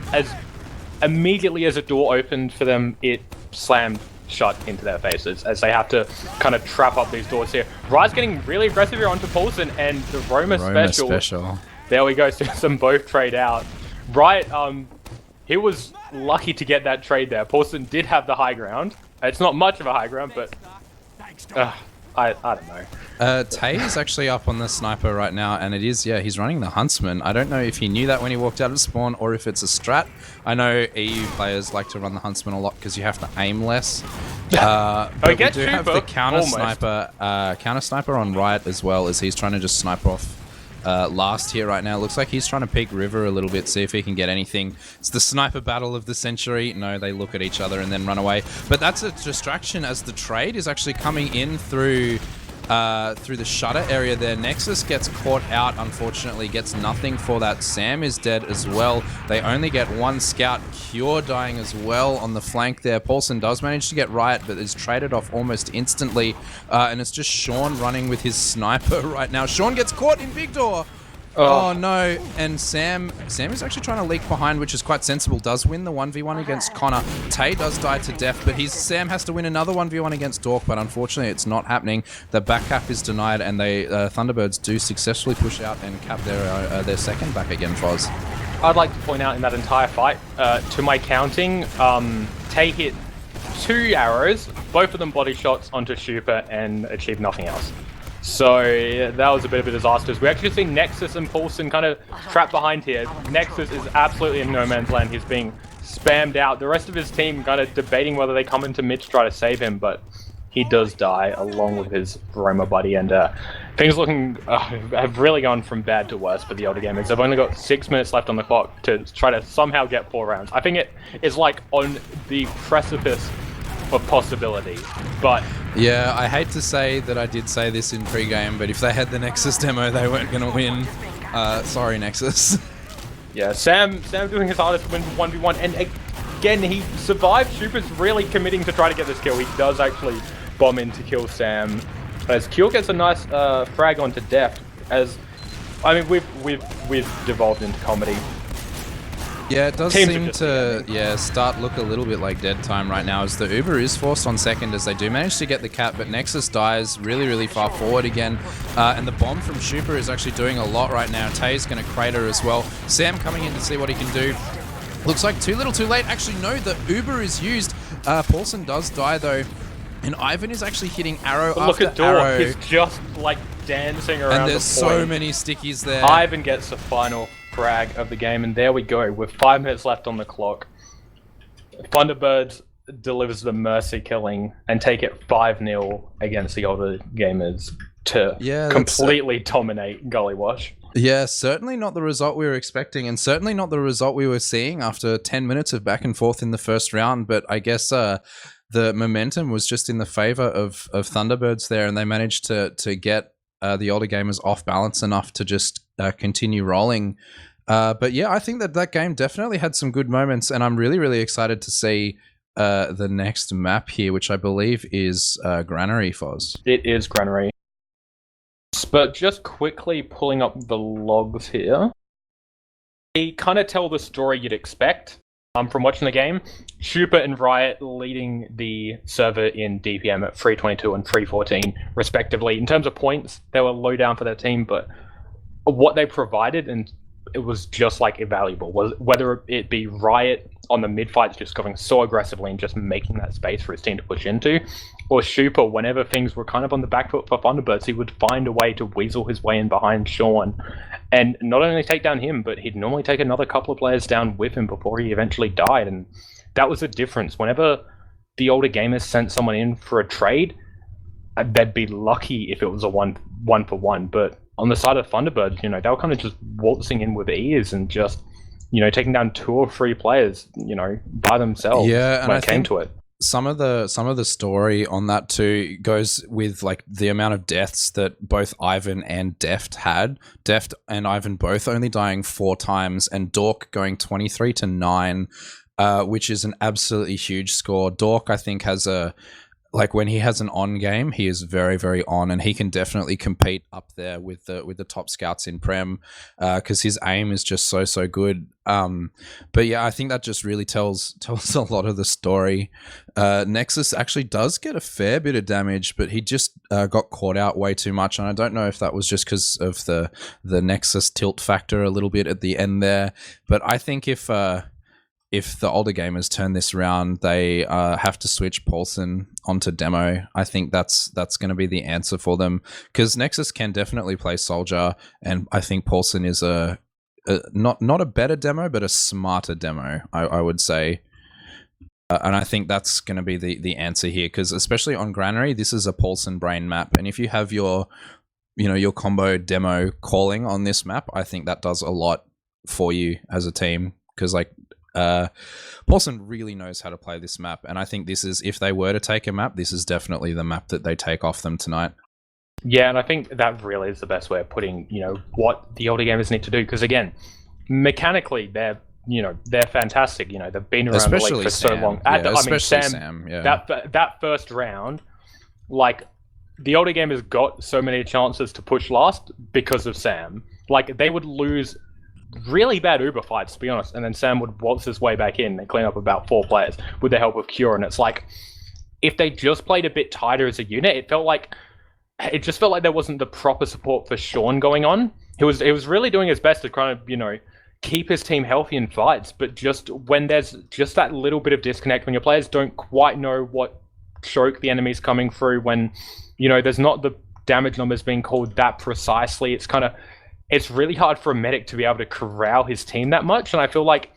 immediately as a door opened for them, it slammed shut into their faces as they have to kind of trap up these doors here. Riot's getting really aggressive here onto Paulson, and the Roma special. There we go, so some both trade out. Riot, he was lucky to get that trade there. Paulson did have the high ground. It's not much of a high ground, but I don't know. Tay is actually up on the sniper right now, and it is, he's running the Huntsman. I don't know if he knew that when he walked out of spawn or if it's a strat. I know EU players like to run the Huntsman a lot because you have to aim less. But we do have the counter sniper on Riot as well, as he's trying to just snipe off last here right now. Looks like he's trying to peek River a little bit, see if he can get anything. It's the sniper battle of the century. No, they look at each other and then run away. But that's a distraction as the trade is actually coming in through the shutter area there. Nexus gets caught out, unfortunately, gets nothing for that. Sam is dead as well. They only get one scout. Cure dying as well on the flank there. Paulson does manage to get Riot, but is traded off almost instantly. And it's just Sean running with his sniper right now. Sean gets caught in big door. Oh no, and Sam is actually trying to leak behind, which is quite sensible. Does win the 1v1 against Connor. Tay does die to death, but Sam has to win another 1v1 against Dork, but unfortunately it's not happening. The back cap is denied, and they Thunderbirds do successfully push out and cap their second back again, Foz. I'd like to point out in that entire fight, to my counting, Tay hit 2 arrows, both of them body shots onto Shupa, and achieved nothing else. So that was a bit of a disaster. We actually see Nexus and Paulson kind of trapped behind here. Nexus is absolutely in no man's land. He's being spammed out. The rest of his team kind of debating whether they come into mid to try to save him, but he does die along with his Roma buddy, and things looking have really gone from bad to worse for the older gamers. They've only got 6 minutes left on the clock to try to somehow get 4 rounds. I think it is like on the precipice of possibility, but yeah, I hate to say that I did say this in pre-game, but if they had the Nexus demo, they weren't going to win. Sorry, Nexus. Yeah, Sam doing his hardest to win 1v1, and again, he survived. Shupa's really committing to try to get this kill. He does actually bomb in to kill Sam, as Kill gets a nice frag onto Deft. As I mean, we've devolved into comedy. Yeah, it does seem to start look a little bit like dead time right now, as the Uber is forced on second as they do manage to get the cap, but Nexus dies really, really far forward again. And the bomb from Shupa is actually doing a lot right now. Tay's going to crater as well. Sam coming in to see what he can do. Looks like too little too late. Actually, no, the Uber is used. Paulson does die though. And Ivan is actually hitting arrow after arrow. He's just like dancing around. And there's so many stickies there. Ivan gets the final frag of the game, and there we go with 5 minutes left on the clock. Thunderbirds delivers the mercy killing and take it 5-0 against the older gamers to completely dominate Gully Wash. Yeah, certainly not the result we were expecting, and certainly not the result we were seeing after 10 minutes of back and forth in the first round. But I guess the momentum was just in the favor of Thunderbirds there, and they managed to get the older gamers off balance enough to just continue rolling. But yeah, I think that game definitely had some good moments, and I'm really, really excited to see the next map here, which I believe is Granary, Foz. It is Granary. But just quickly pulling up the logs here, they kind of tell the story you'd expect from watching the game. Shupa and Riot leading the server in DPM at 322 and 314 respectively. In terms of points, they were low down for their team, but what they provided, and it was just like invaluable, was whether it be Riot on the mid fights just going so aggressively and just making that space for his team to push into, or Shupa, whenever things were kind of on the back foot for Thunderbirds, he would find a way to weasel his way in behind Sean and not only take down him, but he'd normally take another couple of players down with him before he eventually died. And that was the difference. Whenever the older gamers sent someone in for a trade, they'd be lucky if it was a one for one, but on the side of Thunderbirds, they were kind of just waltzing in with ease and just, taking down 2 or 3 players, by themselves when it came to it. Some of the story on that too goes with like the amount of deaths that both Ivan and Deft had. Deft and Ivan both only dying 4 times, and Dork going 23-9, which is an absolutely huge score. Dork, I think, has when he has an on game, he is very, very on, and he can definitely compete up there with the top scouts in Prem, because his aim is just so good. But yeah, I think that just really tells a lot of the story. Nexus actually does get a fair bit of damage, but he just got caught out way too much, and I don't know if that was just because of the Nexus tilt factor a little bit at the end there. But I think if the older gamers turn this around, they have to switch Paulson onto demo. I think that's going to be the answer for them, because Nexus can definitely play soldier, and I think Paulson is not a better demo, but a smarter demo, I would say. And I think that's going to be the answer here, because especially on Granary, this is a Paulson brain map, and if you have your combo demo calling on this map, I think that does a lot for you as a team, because Paulson really knows how to play this map, and I think this is, if they were to take a map, this is definitely the map that they take off them tonight. Yeah, and I think that really is the best way of putting, what the older gamers need to do, because again, mechanically they're fantastic. They've been around especially the league for Sam. so long. Sam. Yeah. That first round, like, the older gamers got so many chances to push last because of Sam. Like, they would lose really bad Uber fights, to be honest, and then Sam would waltz his way back in and clean up about 4 players with the help of Cure. And it's like, if they just played a bit tighter as a unit, it just felt like there wasn't the proper support for Sean going on. He was really doing his best to kind of, keep his team healthy in fights, but just when there's just that little bit of disconnect, when your players don't quite know what choke the enemy's coming through, when, there's not the damage numbers being called that precisely, it's really hard for a medic to be able to corral his team that much. And I feel like,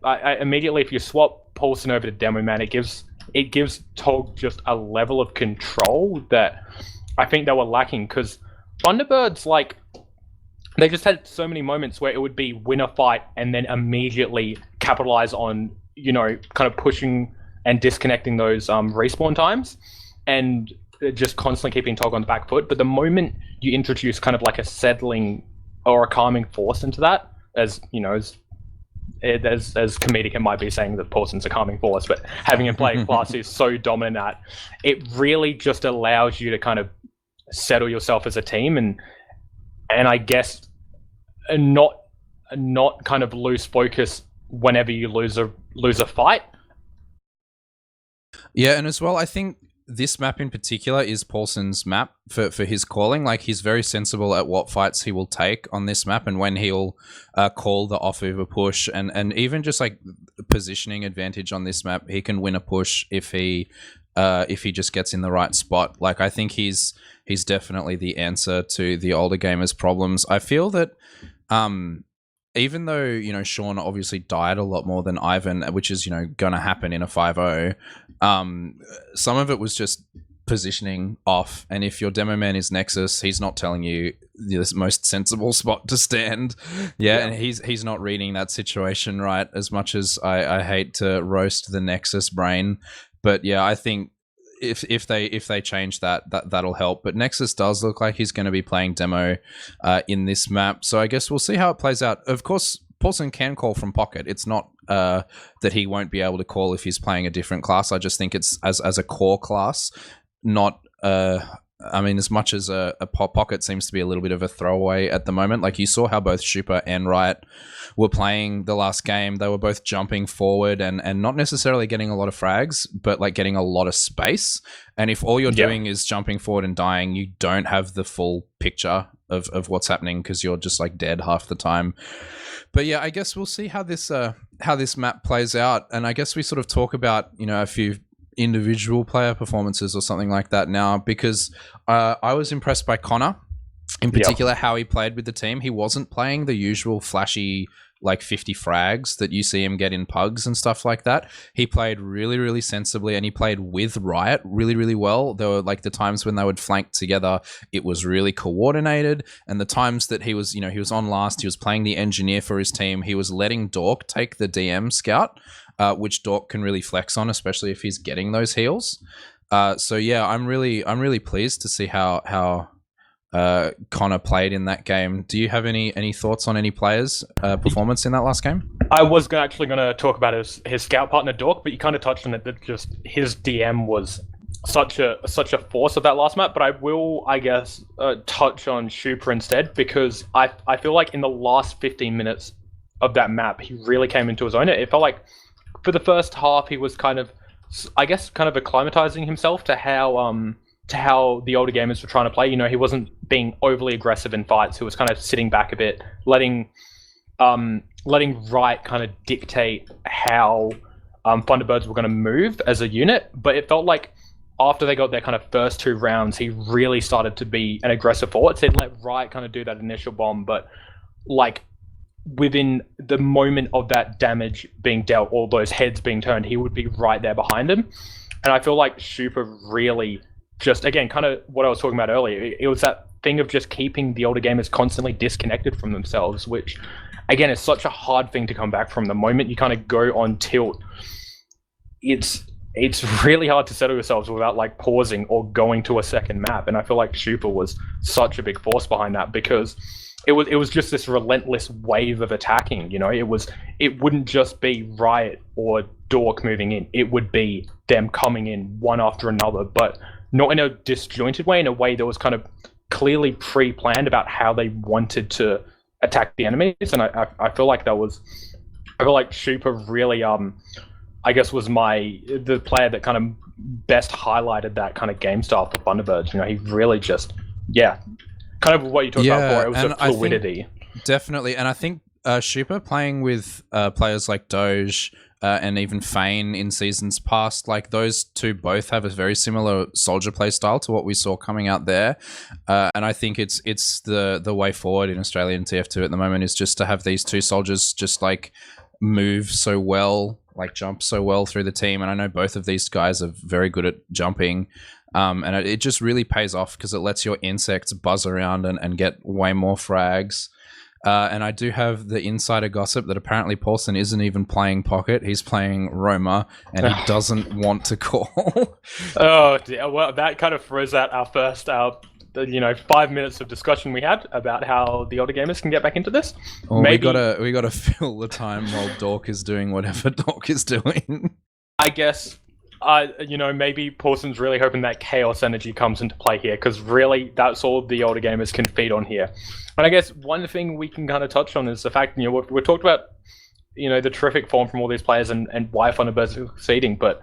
I immediately, if you swap Paulson over to Demo Man, it gives Tog just a level of control that I think they were lacking, because Thunderbirds, like, they just had so many moments where it would be win a fight and then immediately capitalize on, kind of pushing and disconnecting those respawn times, and just constantly keeping Tog on the back foot. But the moment you introduce kind of like a settling or a calming force into that, as comedic it might be saying that Paulson's a calming force, but having him play a class who's so dominant at, it really just allows you to kind of settle yourself as a team, and I guess not kind of lose focus whenever you lose a fight. Yeah, and as well, I think this map in particular is Paulson's map for his calling. Like, he's very sensible at what fights he will take on this map, and when he'll call the off-over push, and even just like positioning advantage on this map, he can win a push if he just gets in the right spot. Like, I think he's definitely the answer to the older gamers' problems. I feel that even though, Sean obviously died a lot more than Ivan, which is, going to happen in a 5-0, some of it was just positioning off. And if your demo man is Nexus, he's not telling you the most sensible spot to stand. Yeah, and he's not reading that situation right, as much as I hate to roast the Nexus brain. But yeah, I think if they change that'll help. But Nexus does look like he's going to be playing demo in this map, so I guess we'll see how it plays out. Of course, Paulson can call from pocket. It's not that he won't be able to call if he's playing a different class. I just think it's as a core class, not as much as a pocket seems to be a little bit of a throwaway at the moment. Like, you saw how both Schuper and Riot were playing the last game. They were both jumping forward and not necessarily getting a lot of frags, but like getting a lot of space. And if all you're doing is jumping forward and dying, you don't have the full picture of what's happening, because you're just like dead half the time. But yeah, I guess we'll see how this map plays out. And I guess we sort of talk about, a few individual player performances or something like that now, because I was impressed by Connor in particular, how he played with the team. He wasn't playing the usual flashy like 50 frags that you see him get in pugs and stuff like that. He played really, really sensibly, and he played with Riot really, really well. There were like the times when they would flank together, it was really coordinated. And the times that he was, he was on last, he was playing the engineer for his team. He was letting Dork take the DM scout, which Dork can really flex on, especially if he's getting those heals. So yeah, I'm really pleased to see how Connor played in that game. Do you have any thoughts on any players' performance in that last game? I was actually going to talk about his scout partner Dork, but you kind of touched on it. That just his DM was such a force of that last map. But I will, I guess, touch on Super instead, because I feel like in the last 15 minutes of that map, he really came into his own. It felt like for the first half he was kind of acclimatizing himself to how the older gamers were trying to play. He wasn't being overly aggressive in fights. He was kind of sitting back a bit, letting Riot kind of dictate how Thunderbirds were going to move as a unit. But it felt like after they got their kind of first 2 rounds, he really started to be an aggressive forward. So he'd let Riot kind of do that initial bomb, but like within the moment of that damage being dealt, all those heads being turned, he would be right there behind him. And I feel like Super really just, again, kind of what I was talking about earlier, it was that thing of just keeping the older gamers constantly disconnected from themselves, which, again, is such a hard thing to come back from. The moment you kind of go on tilt, it's really hard to settle yourselves without like pausing or going to a second map. And I feel like Super was such a big force behind that, because it was just this relentless wave of attacking. It wouldn't just be Riot or Dork moving in. It would be them coming in one after another, but not in a disjointed way, in a way that was kind of clearly pre-planned about how they wanted to attack the enemies. And I feel like Super really, I guess, was the player that kind of best highlighted that kind of game style for Thunderbirds. He really just, kind of what you talked about before. It was the fluidity. Definitely. And I think Super playing with players like Doge and even Fane in seasons past, like those two both have a very similar soldier play style to what we saw coming out there. And I think it's the way forward in Australian TF2 at the moment, is just to have these two soldiers just like move so well, like jump so well through the team. And I know both of these guys are very good at jumping. And it just really pays off because it lets your insects buzz around and get way more frags. And I do have the insider gossip that apparently Paulson isn't even playing Pocket. He's playing Roma, and he doesn't want to call. Oh, dear. Well, that kind of throws out our first 5 minutes of discussion we had about how the older gamers can get back into this. Well, we gotta fill the time while Dork is doing whatever Dork is doing. I guess, maybe Paulson's really hoping that chaos energy comes into play here, because really that's all the older gamers can feed on here. And I guess one thing we can kind of touch on is the fact, we've talked about, the terrific form from all these players and why Thunderbirds are succeeding, but,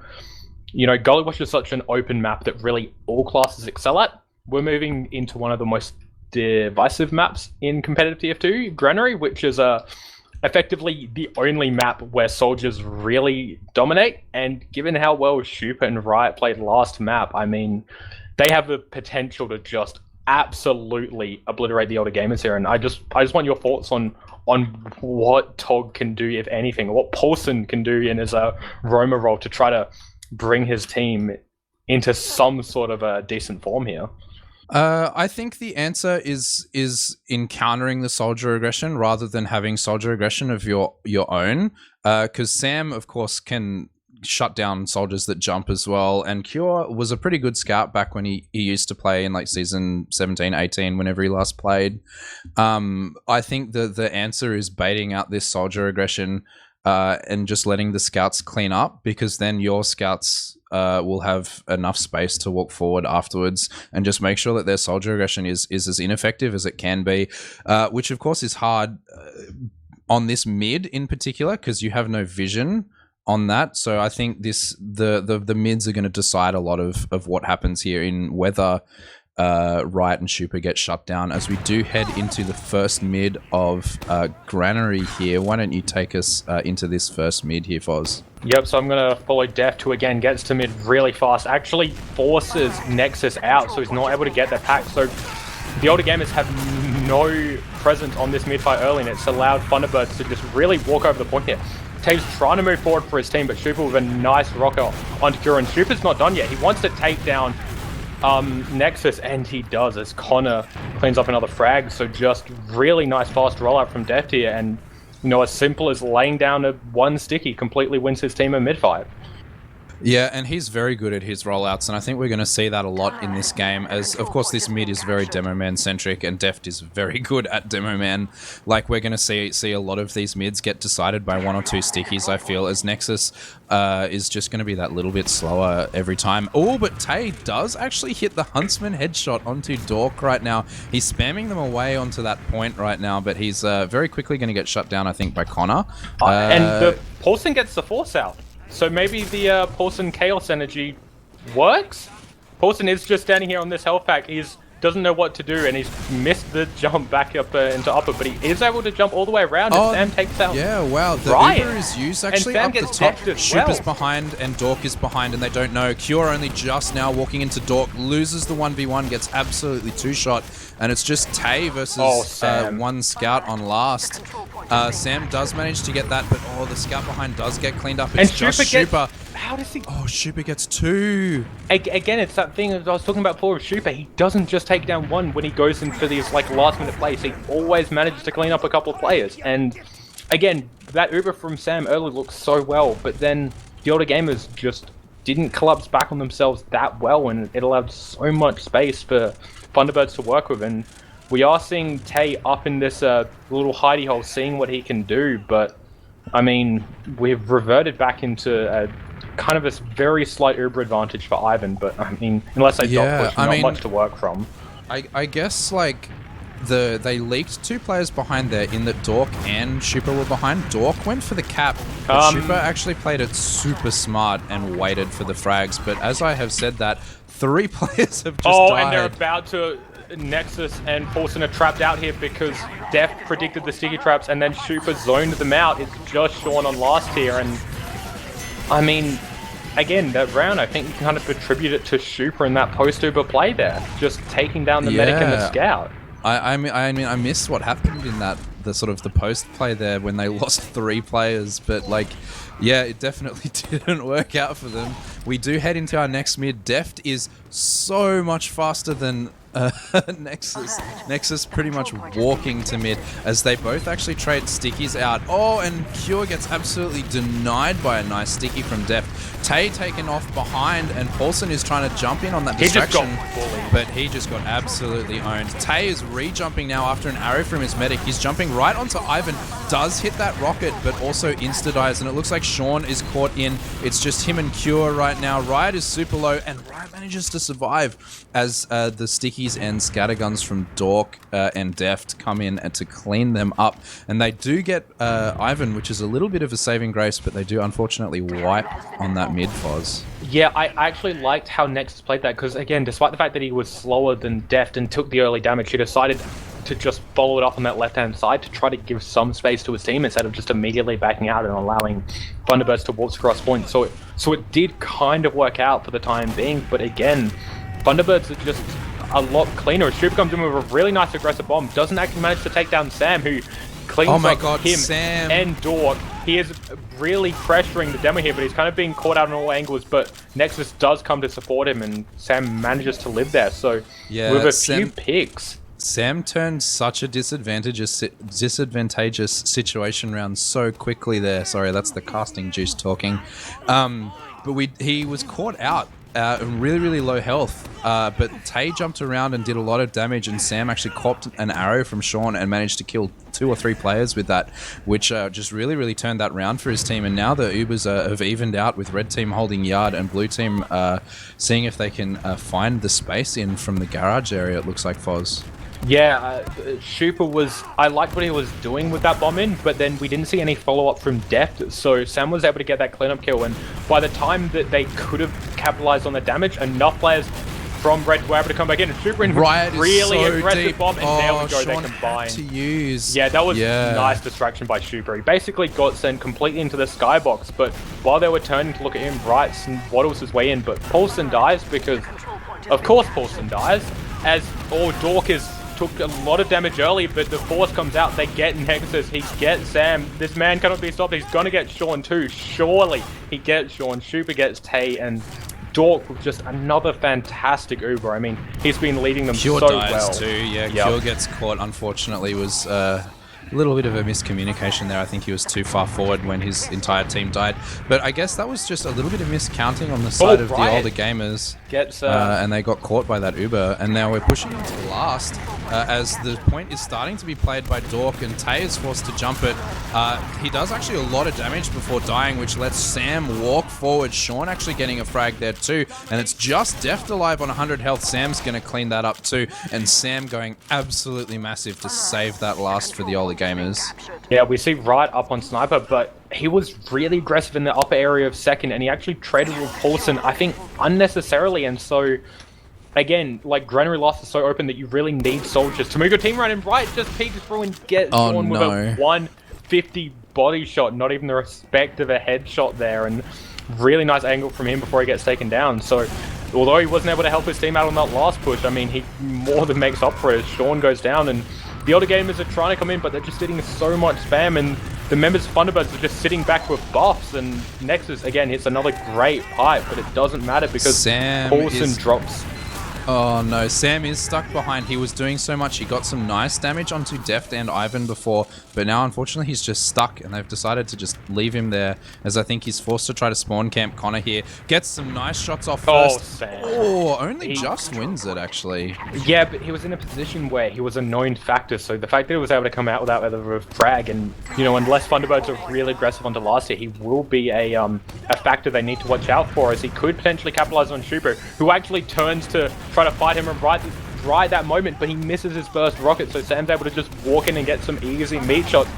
Gullywash is such an open map that really all classes excel at. We're moving into one of the most divisive maps in competitive TF2, Granary, which is effectively the only map where soldiers really dominate. And given how well Super and Riot played last map, I mean, they have the potential to just absolutely obliterate the older gamers here. And I just want your thoughts on what Tog can do, if anything, or what Paulson can do in his Roma role to try to bring his team into some sort of a decent form here. I think the answer is in countering the soldier aggression rather than having soldier aggression of your own. Because Sam, of course, can shut down soldiers that jump as well. And Cure was a pretty good scout back when he used to play in like season 17, 18, whenever he last played. I think the answer is baiting out this soldier aggression and just letting the scouts clean up, because then your scouts will have enough space to walk forward afterwards and just make sure that their soldier aggression is as ineffective as it can be, which of course is hard on this mid in particular because you have no vision on that. So I think the mids are going to decide a lot of what happens here in whether Riot and Super get shut down, as we do head into the first mid of Granary here. Why don't you take us into this first mid here, Foz? Yep, so I'm going to follow Deft, who again gets to mid really fast, actually forces Nexus out, so he's not able to get that pack. So the older gamers have no presence on this mid-fight early, and it's allowed Thunderbirds to just really walk over the point here. Tave's trying to move forward for his team, but Super with a nice rocket onto Kura, and Super's not done yet. He wants to take down Nexus, and he does, as Connor cleans up another frag. So just really nice fast rollout from Deft here, and you know, as simple as laying down a one sticky completely wins his team a mid-fight. Yeah, and he's very good at his rollouts, and I think we're going to see that a lot in this game, as, of course, this mid is very Demo Man-centric, and Deft is very good at Demo Man. Like, we're going to see a lot of these mids get decided by 1 or 2 stickies, I feel, as Nexus is just going to be that little bit slower every time. Oh, but Tay does actually hit the Huntsman headshot onto Dork right now. He's spamming them away onto that point right now, but he's very quickly going to get shut down, I think, by Connor. And the Paulson gets the force out. So maybe the Paulson Chaos Energy works? Paulson is just standing here on this health pack. He doesn't know what to do, and he's missed the jump back up into upper, but he is able to jump all the way around, and Sam takes out wow. The Ryan. Uber is used actually and up the top. Shooper's behind, and Dork is behind, and they don't know. Cure only just now walking into Dork, loses the 1v1, gets absolutely 2-shot, and it's just Tay versus one scout on last. Sam does manage to get that, but the scout behind does get cleaned up. It's just Shooper. How does he? Oh, Shooper gets 2. Again, it's that thing that I was talking about before with Shooper. He doesn't just take down one when he goes in for these like last-minute plays. He always manages to clean up a couple of players. And again, that Uber from Sam early looks so well, but then the older gamers just didn't collapse back on themselves that well, and it allowed so much space for Thunderbirds to work with. And we are seeing Tay up in this little hidey hole, seeing what he can do, but I mean, we've reverted back into a kind of a very slight Uber advantage for Ivan, but I mean, unless they dot push, not much to work from. I guess like they leaked 2 players behind there in that Dork and Shooper were behind. Dork went for the cap, but Shooper actually played it super smart and waited for the frags. But as I have said that, 3 players have just died. And they're about to Nexus and Paulson are trapped out here because Deft predicted the sticky traps, and then Shooper zoned them out. It's just Sean on last here, and I mean, again, that round, I think you can kind of attribute it to Shooper and that post-Uber play there, just taking down the medic and the scout. I mean, I missed what happened in the sort of the post play there when they lost 3 players, but like, yeah, it definitely didn't work out for them. We do head into our next mid. Deft is so much faster than Nexus. Nexus pretty much walking to mid as they both actually trade stickies out. Oh, and Cure gets absolutely denied by a nice sticky from Deft. Tay taken off behind, and Paulson is trying to jump in on that distraction, but he just got absolutely owned. Tay is re-jumping now after an arrow from his medic. He's jumping right onto Ivan, does hit that rocket, but also insta-dies, and it looks like Sean is caught in. It's just him and Cure right now. Riot is super low, and Riot manages to survive as the stickies and scatterguns from Dork and Deft come in and to clean them up. And they do get Ivan, which is a little bit of a saving grace, but they do unfortunately wipe on that mid Fozz. Yeah, I actually liked how Nexus played that, because again, despite the fact that he was slower than Deft and took the early damage, he decided to just follow it up on that left-hand side to try to give some space to his team instead of just immediately backing out and allowing Thunderbirds to waltz across point. So it did kind of work out for the time being, but again, Thunderbirds are just a lot cleaner. Shooper comes in with a really nice aggressive bomb, doesn't actually manage to take down Sam, who cleans up him Sam. And Dork. He is really pressuring the demo here, but he's kind of being caught out on all angles, but Nexus does come to support him, and Sam manages to live there. So yeah, with a few picks, Sam turned such a disadvantageous situation around so quickly there. Sorry, that's the casting juice talking. But he was caught out. Really, really low health, but Tay jumped around and did a lot of damage, and Sam actually copped an arrow from Sean and managed to kill 2 or 3 players with that, which just really, really turned that round for his team. And now the Ubers have evened out, with red team holding yard and blue team seeing if they can find the space in from the garage area, it looks like, Fozz. Yeah, Shooper I liked what he was doing with that bomb in, but then we didn't see any follow-up from Deft, so Sam was able to get that cleanup kill, and by the time that they could have capitalized on the damage, enough players from Red were able to come back in, and Shooper in really so aggressive deep. Bomb, and there we go, Sean they combined. To use. Yeah, that was nice distraction by Shooper. He basically got sent completely into the skybox, but while they were turning to look at him, Wrights and waddles his way in, but Paulson dies because, of course Paulson dies, as Dork is took a lot of damage early, but the force comes out. They get Nexus. He gets Sam. This man cannot be stopped. He's going to get Sean too. Surely he gets Sean. Super gets Tay, and Dork with just another fantastic Uber. I mean, he's been leading them Cure so dies well. too. Yeah, Cure gets caught. Unfortunately, was a little bit of a miscommunication there. I think he was too far forward when his entire team died. But I guess that was just a little bit of miscounting on the side of the older gamers. And they got caught by that Uber. And now we're pushing into the last as the point is starting to be played by Dork, and Tay is forced to jump it. He does actually a lot of damage before dying, which lets Sam walk forward. Sean actually getting a frag there too. And it's just Deft alive on 100 health. Sam's going to clean that up too. And Sam going absolutely massive to save that last for the older gamers. Yeah, we see Riot up on Sniper, but he was really aggressive in the upper area of second, and he actually traded with Paulson, I think, unnecessarily. And so, again, like, Granary Lost is so open that you really need soldiers to move your team around, and Riot just peeks through and gets Sean with a 150 body shot, not even the respect of a headshot there, and really nice angle from him before he gets taken down. So, although he wasn't able to help his team out on that last push, I mean, he more than makes up for it. Sean goes down, and the older gamers are trying to come in, but they're just getting so much spam, and the members of Thunderbirds are just sitting back with buffs, and Nexus, again, hits another great pipe, but it doesn't matter because Paulson drops. Oh no, Sam is stuck behind. He was doing so much. He got some nice damage onto Deft and Ivan before, but now unfortunately he's just stuck, and they've decided to just leave him there, as I think he's forced to try to spawn camp Connor here. Gets some nice shots off first. Sam. Oh, only just wins it actually. Yeah, but he was in a position where he was a known factor, so the fact that he was able to come out without a frag, and, you know, unless Thunderbirds are really aggressive onto last year, he will be a factor they need to watch out for, as he could potentially capitalize on Shubo, who actually turns to try to fight him and right that moment, but he misses his first rocket, so Sam's able to just walk in and get some easy meat shots.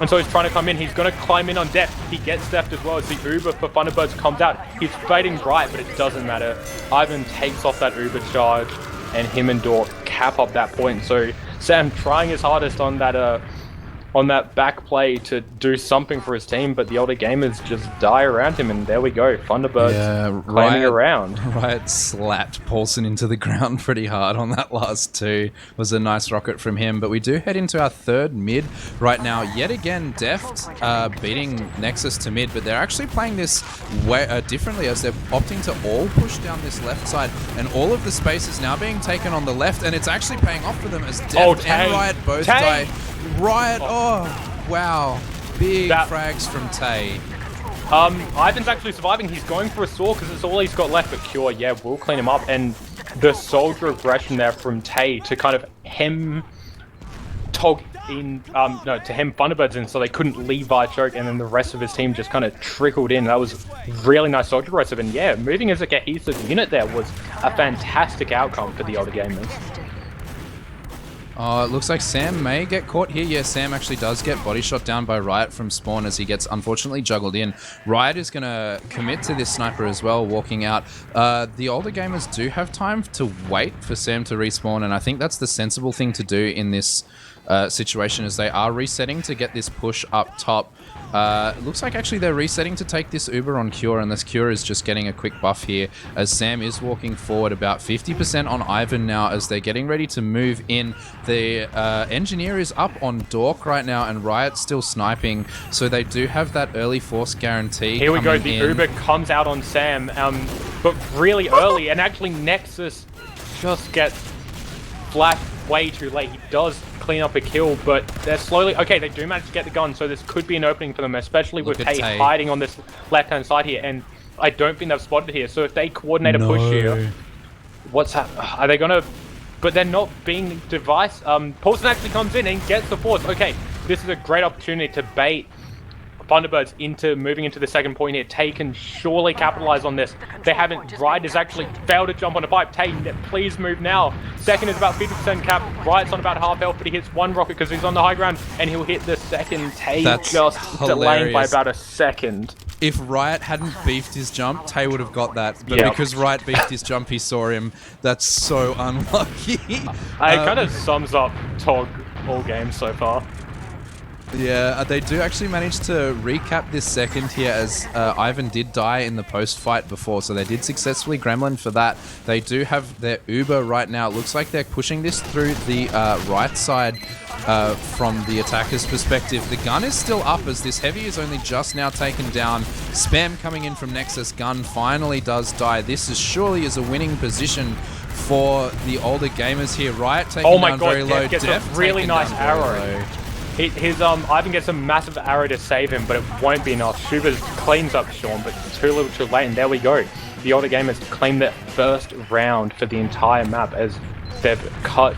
And so he's trying to come in. He's going to climb in on Deft. He gets Deft as well as the Uber for Thunderbirds comes out. He's fading right, but it doesn't matter. Ivan takes off that Uber charge, and him and Dork cap up that point. So Sam trying his hardest on that back play to do something for his team, but the older gamers just die around him, and there we go. Thunderbirds claiming around. Riot slapped Paulson into the ground pretty hard on that last two. Was a nice rocket from him, but we do head into our third mid right now. Yet again, Deft beating Nexus to mid, but they're actually playing this way differently, as they're opting to all push down this left side, and all of the space is now being taken on the left, and it's actually paying off for them as Deft and Riot both die. Riot, oh, wow. Big frags from Tay. Ivan's actually surviving. He's going for a sword because it's all he's got left, but Cure, yeah, will clean him up. And the soldier aggression there from Tay to kind of hem Tog in, to hem Thunderbirds in so they couldn't Levi choke, and then the rest of his team just kind of trickled in. That was really nice soldier aggressive, and yeah, moving as a cohesive unit there was a fantastic outcome for the older gamers. Oh, it looks like Sam may get caught here. Yeah, Sam actually does get body shot down by Riot from spawn as he gets unfortunately juggled in. Riot is going to commit to this sniper as well, walking out. The older gamers do have time to wait for Sam to respawn, and I think that's the sensible thing to do in this situation, as they are resetting to get this push up top. It looks like actually they're resetting to take this Uber on Cure, and this Cure is just getting a quick buff here as Sam is walking forward about 50% on Ivan now as they're getting ready to move in. The Engineer is up on Dork right now, and Riot's still sniping, so they do have that early force guarantee. Here we go, the Uber comes out on Sam, but really early, and actually Nexus just gets flashed way too late. He does clean up a kill, but they're slowly... Okay, they do manage to get the gun, so this could be an opening for them, especially with Tay hiding on this left-hand side here, and I don't think they've spotted here, so if they coordinate a push here... What's that? Are they gonna... But they're not being device... Paulson actually comes in and gets the force. Okay, this is a great opportunity to bait Thunderbirds into moving into the second point here. Tay can surely capitalize on this. They haven't. Riot has actually failed to jump on a pipe. Tay, please move now. Second is about 50% cap. Riot's on about half health, but he hits one rocket because he's on the high ground, and he'll hit the second. Tay just delaying by about a second. If Riot hadn't beefed his jump, Tay would have got that. But because Riot beefed his jump, he saw him. That's so unlucky. It kind of sums up Tog all games so far. Yeah, they do actually manage to recap this second here as Ivan did die in the post-fight before, so they did successfully gremlin for that. They do have their Uber right now. It looks like they're pushing this through the right side from the attacker's perspective. The gun is still up as this heavy is only just now taken down. Spam coming in from Nexus. Gun finally does die. This is surely is a winning position for the older gamers here. Riot taking down very low. Gets a really nice arrow. Ivan gets a massive arrow to save him, but it won't be enough. Schubert cleans up Sean, but too little too late, and there we go. The older gamers claim their first round for the entire map as they've cut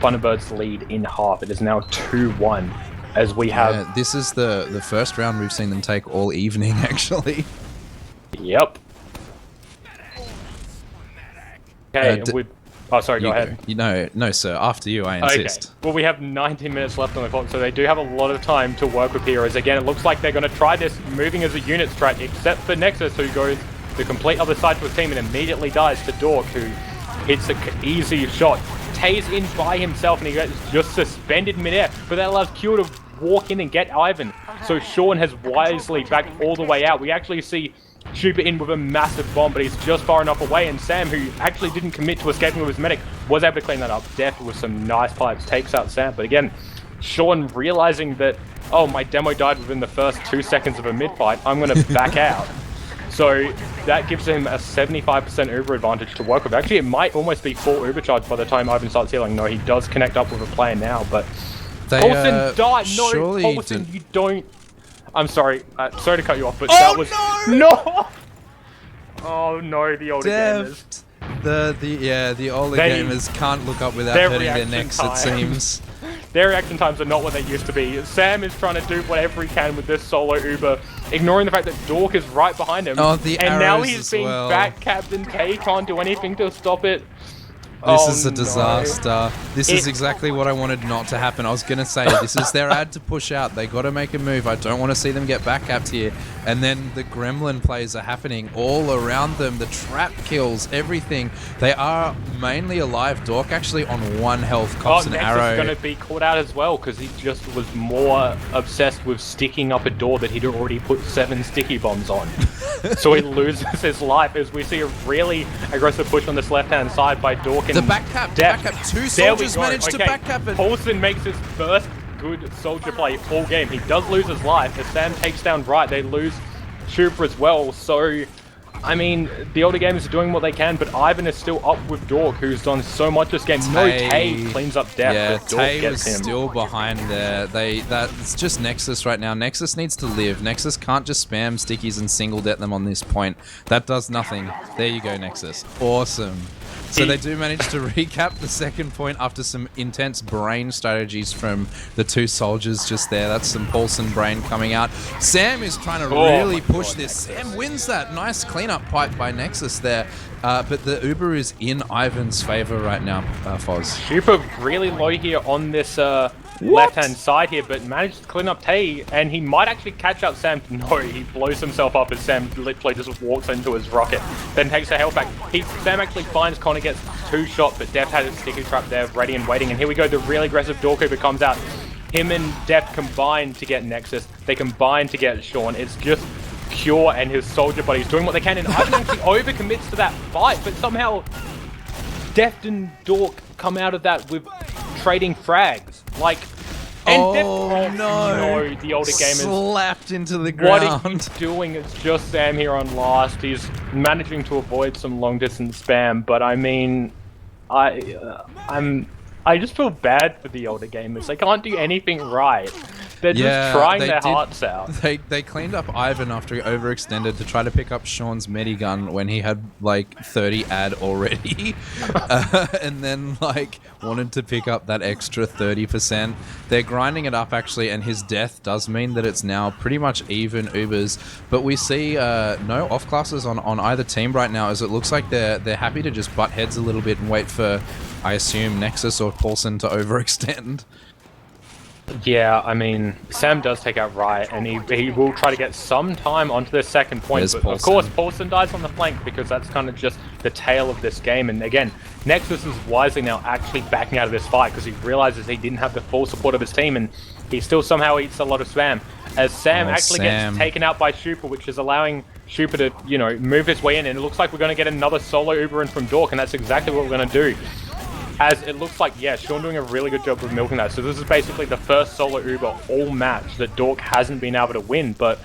Thunderbird's lead in half. It is now 2-1 as we have... Yeah, this is the first round we've seen them take all evening, actually. Yep. Okay, oh, sorry, go ahead. No, sir. After you, I insist. Okay. Well, we have 19 minutes left on the clock, so they do have a lot of time to work with here. As again, it looks like they're going to try this moving as a unit strat, except for Nexus, who goes the complete other side to his team and immediately dies to Dork, who hits an easy shot. Tay's in by himself, and he gets just suspended midair, but that allows Q to walk in and get Ivan. So Sean has wisely backed all the way out. We actually see Super in with a massive bomb, but he's just far enough away, and Sam, who actually didn't commit to escaping with his medic, was able to clean that up. Def with some nice pipes takes out Sam, but again, Sean realizing that, oh, my demo died within the first 2 seconds of a mid-fight, I'm going to back out. So that gives him a 75% Uber advantage to work with. Actually, it might almost be full Uber charge by the time Ivan starts healing. No, he does connect up with a player now, but... Paulson died! No, Paulson, you don't... I'm sorry. Sorry to cut you off, but that was... No! Oh no, the older gamers. The older gamers can't look up without hurting their necks, it seems. Their reaction times are not what they used to be. Sam is trying to do whatever he can with this solo Uber, ignoring the fact that Dork is right behind him. Oh, the and now he's as being well. back-capped and Tay can't do anything to stop it. This is a disaster. This is exactly what I wanted not to happen. I was going to say, this is their ad to push out. They got to make a move. I don't want to see them get back-capped here. And then the gremlin plays are happening all around them. The trap kills, everything. They are mainly alive. Dork actually on 1 health, cops an arrow. Nexus is going to be caught out as well because he just was more obsessed with sticking up a door that he'd already put 7 sticky bombs on. So he loses his life as we see a really aggressive push on this left-hand side by Dork and the back cap, two soldiers managed to back cap it. Paulson makes his first good soldier play all game. He does lose his life. As Sam takes down Right, they lose Trooper as well. So, I mean, the older gamers are doing what they can, but Ivan is still up with Dork, who's done so much this game. Tay cleans up Def, yeah, but Dork Tay gets was him. still behind there. That's just Nexus right now. Nexus needs to live. Nexus can't just spam stickies and single det them on this point. That does nothing. There you go, Nexus. Awesome. So they do manage to recap the second point after some intense brain strategies from the 2 soldiers just there. That's some Paulson brain coming out. Sam is trying to really push this. Sam wins that. Nice cleanup pipe by Nexus there. But the Uber is in Ivan's favor right now, Foz. Super really low here on this left-hand side here, but managed to clean up Tay, and he might actually catch up Sam. No, he blows himself up as Sam literally just walks into his rocket, then takes a health back. Sam actually finds Connor, gets 2 shot, but Def has a sticky trap there ready and waiting, and here we go, the really aggressive Dork Uber comes out. Him and Def combine to get Nexus, they combine to get Sean. It's just Cure and his soldier buddies doing what they can, and Ivan actually overcommits to that fight, but somehow Deft and Dork come out of that with trading frags. Like, and no, the older gamers slapped into the ground. What are you doing? It's just Sam here on last. He's managing to avoid some long distance spam, but I mean, I just feel bad for the older gamers. They can't do anything right. They're just trying their hearts out. They cleaned up Ivan after he overextended to try to pick up Sean's medigun when he had like 30 ad already. And then like wanted to pick up that extra 30%. They're grinding it up actually, and his death does mean that it's now pretty much even Ubers. But we see no off classes on either team right now, as it looks like they're happy to just butt heads a little bit and wait for, I assume, Nexus or Paulson to overextend. Yeah, I mean, Sam does take out Riot, and he will try to get some time onto the second point. There's But of course, Paulson dies on the flank because that's kind of just the tail of this game. And again, Nexus is wisely now actually backing out of this fight because he realizes he didn't have the full support of his team, and he still somehow eats a lot of spam. As Sam gets taken out by Shupa, which is allowing Shupa to, you know, move his way in, and it looks like we're going to get another solo Uber in from Dork, and that's exactly what we're going to do. As it looks like, yeah, Sean doing a really good job of milking that. So this is basically the first solo Uber all match that Dork hasn't been able to win. But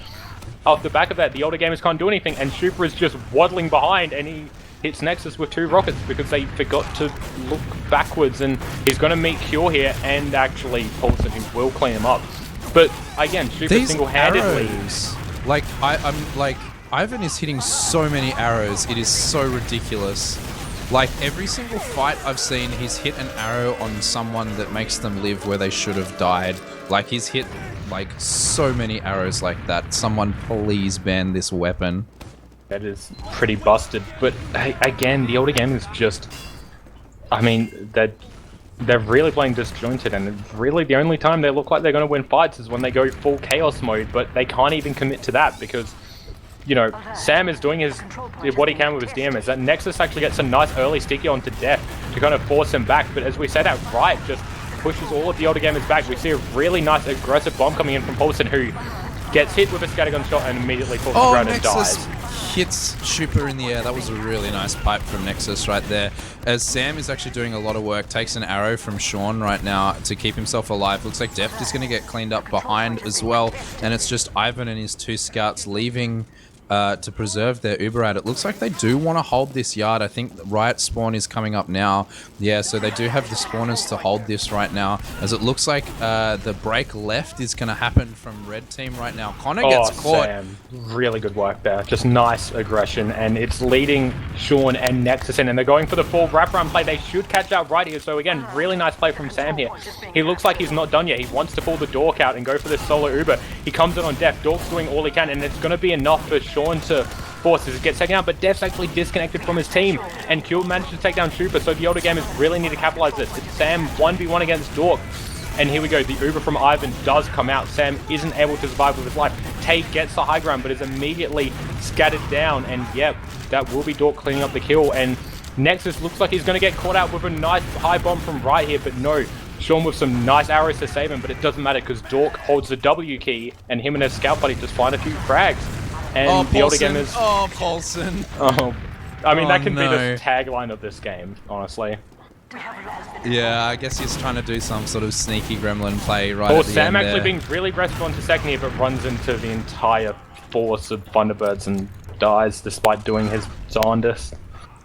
off the back of that, the older gamers can't do anything, and Shupa is just waddling behind, and he hits Nexus with 2 rockets because they forgot to look backwards, and he's going to meet Cure here, and actually Paulson, who will clean him up. But again, Shupa single-handedly... I'm like, Ivan is hitting so many arrows, it is so ridiculous. Like, every single fight I've seen, he's hit an arrow on someone that makes them live where they should have died. Like, he's hit, like, so many arrows like that. Someone please ban this weapon. That is pretty busted. But, again, the older game is just... I mean, they're really playing disjointed, and really the only time they look like they're going to win fights is when they go full chaos mode, but they can't even commit to that because... You know, Sam is doing what he can with his DMs. That Nexus actually gets a nice early sticky onto Death to kind of force him back. But as we said, that Riot just pushes all of the older gamers back. We see a really nice aggressive bomb coming in from Paulson, who gets hit with a scattergun shot and immediately falls to the ground and dies. Hits Shupa in the air. That was a really nice pipe from Nexus right there. As Sam is actually doing a lot of work, takes an arrow from Sean right now to keep himself alive. Looks like Deft is going to get cleaned up behind as well. And it's just Ivan and his 2 scouts leaving to preserve their Uber at. It looks like they do want to hold this yard. I think Riot spawn is coming up now. Yeah, so they do have the spawners to hold this right now. As it looks like the break left is going to happen from red team right now. Connor gets caught. Sam, really good work there. Just nice aggression, and it's leading Sean and Nexus in, and they're going for the full wraparound play. They should catch out right here. So again, really nice play from Sam here. He looks like he's not done yet. He wants to pull the Dork out and go for this solo Uber. He comes in on Def. Dork's doing all he can, and it's going to be enough for Sean to force it to get taken out, but Def's actually disconnected from his team, and Q managed to take down Shupa, so the older gamers really need to capitalize this. It's Sam 1v1 against Dork, and here we go, the Uber from Ivan does come out. Sam isn't able to survive with his life. Tay gets the high ground, but is immediately scattered down, and yep, that will be Dork cleaning up the kill, and Nexus looks like he's going to get caught out with a nice high bomb from right here, but no. Sean with some nice arrows to save him, but it doesn't matter because Dork holds the W key, and him and his scout buddy just find a few frags. And the older gamers... Oh, Paulson. Oh, I mean, that can be the tagline of this game, honestly. Yeah, I guess he's trying to do some sort of sneaky gremlin play right at the Sam end actually there. being really aggressive onto second here, but runs into the entire force of Thunderbirds and dies despite doing his darndest.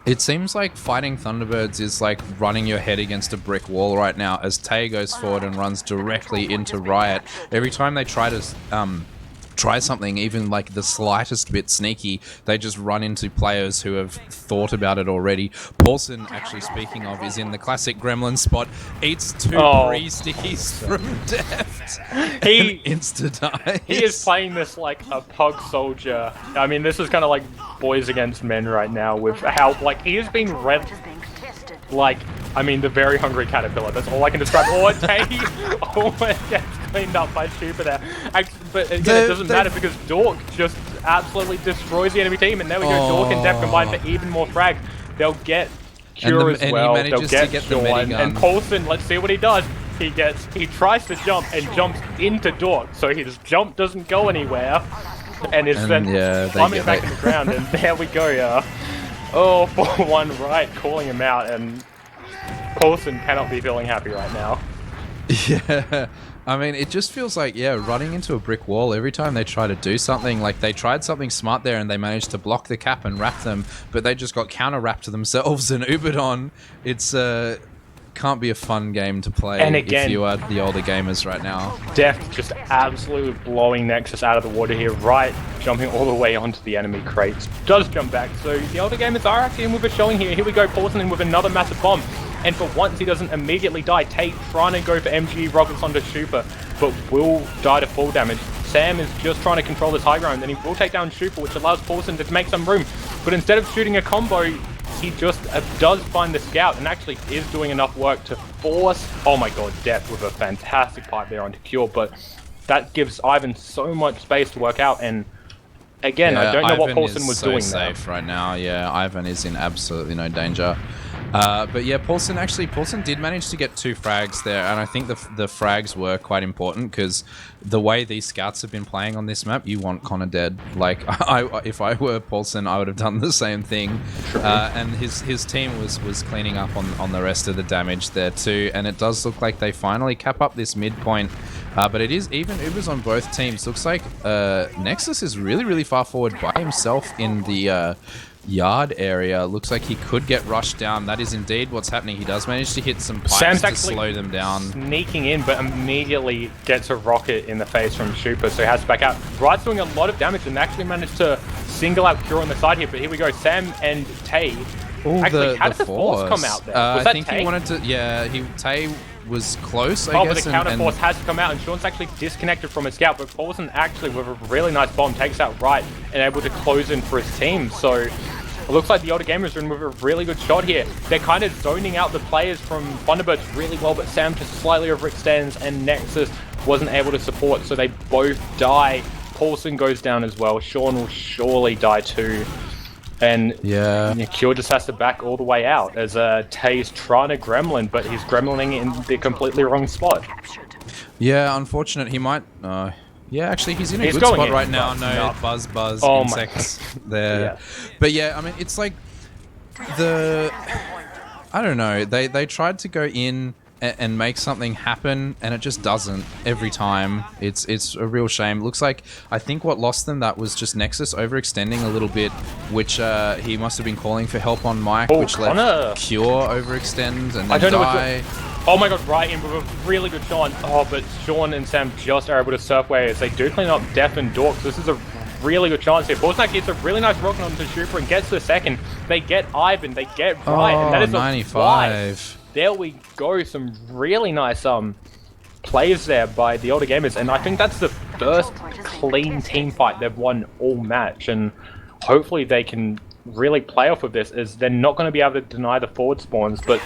It seems like fighting Thunderbirds is like running your head against a brick wall right now as Tay goes forward and runs directly into Riot. Every time they try to try something even like the slightest bit sneaky, they just run into players who have thought about it already. Paulson, actually speaking of, is in the classic gremlin spot, eats 2 pre-stickies from Deft. He insta-dies. He is playing this like a pug soldier. I mean, this is kind of like boys against men right now with how, like, he is being read like, I mean, the very hungry caterpillar. That's all I can describe. Oh, Tay gets cleaned up by Shupa there. But again, it doesn't matter because Dork just absolutely destroys the enemy team. And there we go, Dork and Def combined for even more frags. They'll get Cure as well. They'll get Sean. And Paulson, let's see what he does. He tries to jump and jumps into Dork. So his jump doesn't go anywhere. And is then plumbing back in the ground. And there we go, yeah. Oh, 4-1 right, calling him out, and Paulson cannot be feeling happy right now. Yeah, I mean, it just feels like, running into a brick wall every time they try to do something. Like, they tried something smart there and they managed to block the cap and wrap them, but they just got counter-wrapped to themselves and Ubered on. It's, can't be a fun game to play if you are the older gamers right now. Deft just absolutely blowing Nexus out of the water here, right, jumping all the way onto the enemy crates. Does jump back, so the older gamers are actually in with a showing here. Here we go, Paulson in with another massive bomb. And for once, he doesn't immediately die. Tate trying to go for MG rockets onto Shupa, but will die to full damage. Sam is just trying to control this high ground, and he will take down Shupa, which allows Paulson to make some room. But instead of shooting a combo, he just does find the scout and actually is doing enough work to force. Oh my god, Death with a fantastic pipe there onto Cure, but that gives Ivan so much space to work out. And again, Yeah, I don't know Ivan what Paulson was so doing safe there. right now. Yeah, Ivan is in absolutely no danger. But yeah, Paulson did manage to get 2 frags there, and I think the frags were quite important because the way these scouts have been playing on this map, you want Connor dead. Like, if I were Paulson, I would have done the same thing. And his team was cleaning up on the rest of the damage there too, and it does look like they finally cap up this midpoint. But it is even Ubers on both teams. Looks like Nexus is really far forward by himself in the yard area. Looks like he could get rushed down. That is indeed what's happening. He does manage to hit some pipes Sam's to actually slow them down. sneaking in, but immediately gets a rocket in the face from Super, so he has to back out. Wright's doing a lot of damage and actually managed to single out Cure on the side here, but here we go. Sam and Tay. Ooh, Actually, how did the force come out there? Was that I think Tay? he wanted to. Yeah, Tay was close, I guess. But the counter force has to come out, and Sean's actually disconnected from his scout, but Paulson actually, with a really nice bomb, takes out Wright and able to close in for his team. So it looks like the older gamers are in with a really good shot here. They're kind of zoning out the players from Thunderbirds really well, but Sam just slightly overextends, and Nexus wasn't able to support, so they both die. Paulson goes down as well. Sean will surely die too. And yeah, Cure just has to back all the way out as Tay's trying to gremlin, but he's gremlining in the completely wrong spot. Yeah, unfortunate. He might. Yeah, actually, he's in a good going spot in, right now. but No, no. buzz, Oh insects there. Yeah. But yeah, I mean, it's like I don't know. They tried to go in and make something happen, and it just doesn't every time. It's a real shame. Looks like I think what lost them that was just Nexus overextending a little bit, which he must have been calling for help on Mike, which let Cure overextend and then die. Oh my god, right in with a really good Sean. Oh, but Sean and Sam just are able to surf away as they do clean up Death and Dork. This is a really good chance here. Paulson gets a really nice rocket onto Super and gets the second. They get Ivan, they get Wright, and that is 95. There we go, some really nice plays there by the older gamers, and I think that's the first clean team fight they've won all match, and hopefully they can really play off of this, as they're not going to be able to deny the forward spawns, but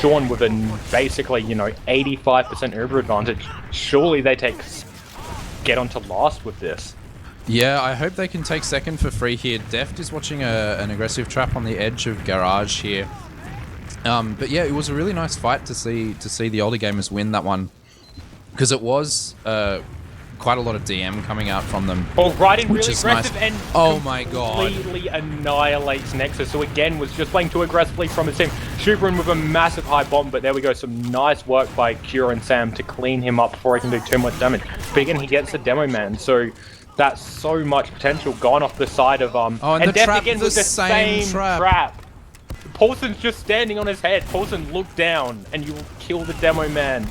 Sean with a basically, 85% Uber advantage, surely they get onto last with this. Yeah, I hope they can take second for free here. Deft is watching an aggressive trap on the edge of Garage here. But yeah, it was a really nice fight to see the older gamers win that one, because it was quite a lot of DM coming out from them. Oh, right in, which really is aggressive, nice. and oh my god, completely annihilates Nexus, who again was just playing too aggressively from his team. Superin with a massive high bomb, but there we go, some nice work by Cure and Sam to clean him up before he can do too much damage. But again, he gets the demo man, so that's so much potential gone off the side of Oh, and the Def trap, again the with the same trap. Paulson's just standing on his head. Paulson, look down, and you will kill the demo man.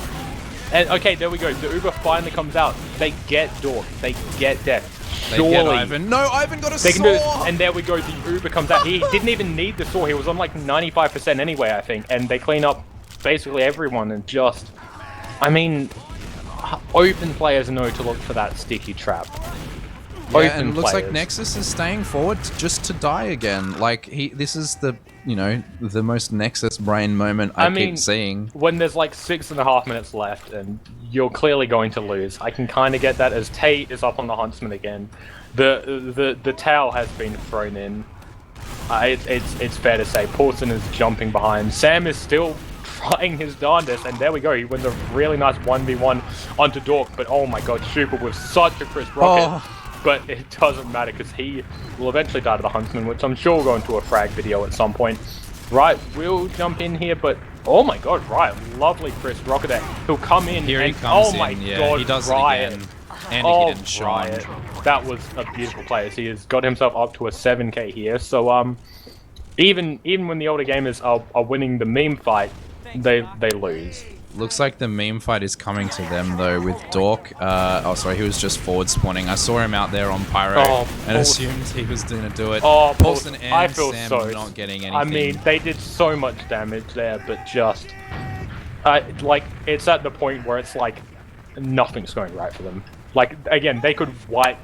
And okay, there we go. The Uber finally comes out. They get Dork. They get Death. They get Ivan. No, Ivan got a saw! And there we go. The Uber comes out. He didn't even need the saw. He was on like 95% anyway, I think. And they clean up basically everyone and just... I mean, open players know to look for that sticky trap. Yeah, and it looks like Nexus is staying forward just to die again. Like, this is the, the most Nexus brain moment I keep seeing. When there's like 6.5 minutes left and you're clearly going to lose, I can kind of get that, as Tate is up on the Huntsman again. The towel has been thrown in. It's fair to say. Paulson is jumping behind. Sam is still trying his darndest, and there we go. He wins a really nice 1v1 onto Dork, but oh my god, Super with such a crisp rocket. But it doesn't matter because he will eventually die to the Huntsman, which I'm sure will go into a frag video at some point. Right, we'll jump in here, but oh my god, Riot, lovely crisp rocket there. He'll come in here and he comes oh my in. god, he does Riot. it again. And he hit Sean. Riot. That was a beautiful play, as he has got himself up to a 7k here. So even when the older gamers are winning the meme fight, they lose. Looks like the meme fight is coming to them though, with Dork. Oh, sorry, he was just forward spawning. I saw him out there on Pyro and assumed he was going to do it. Oh, Paulson and I feel Sam so not getting anything. I mean, they did so much damage there, but just like it's at the point where it's like nothing's going right for them. Like again, they could wipe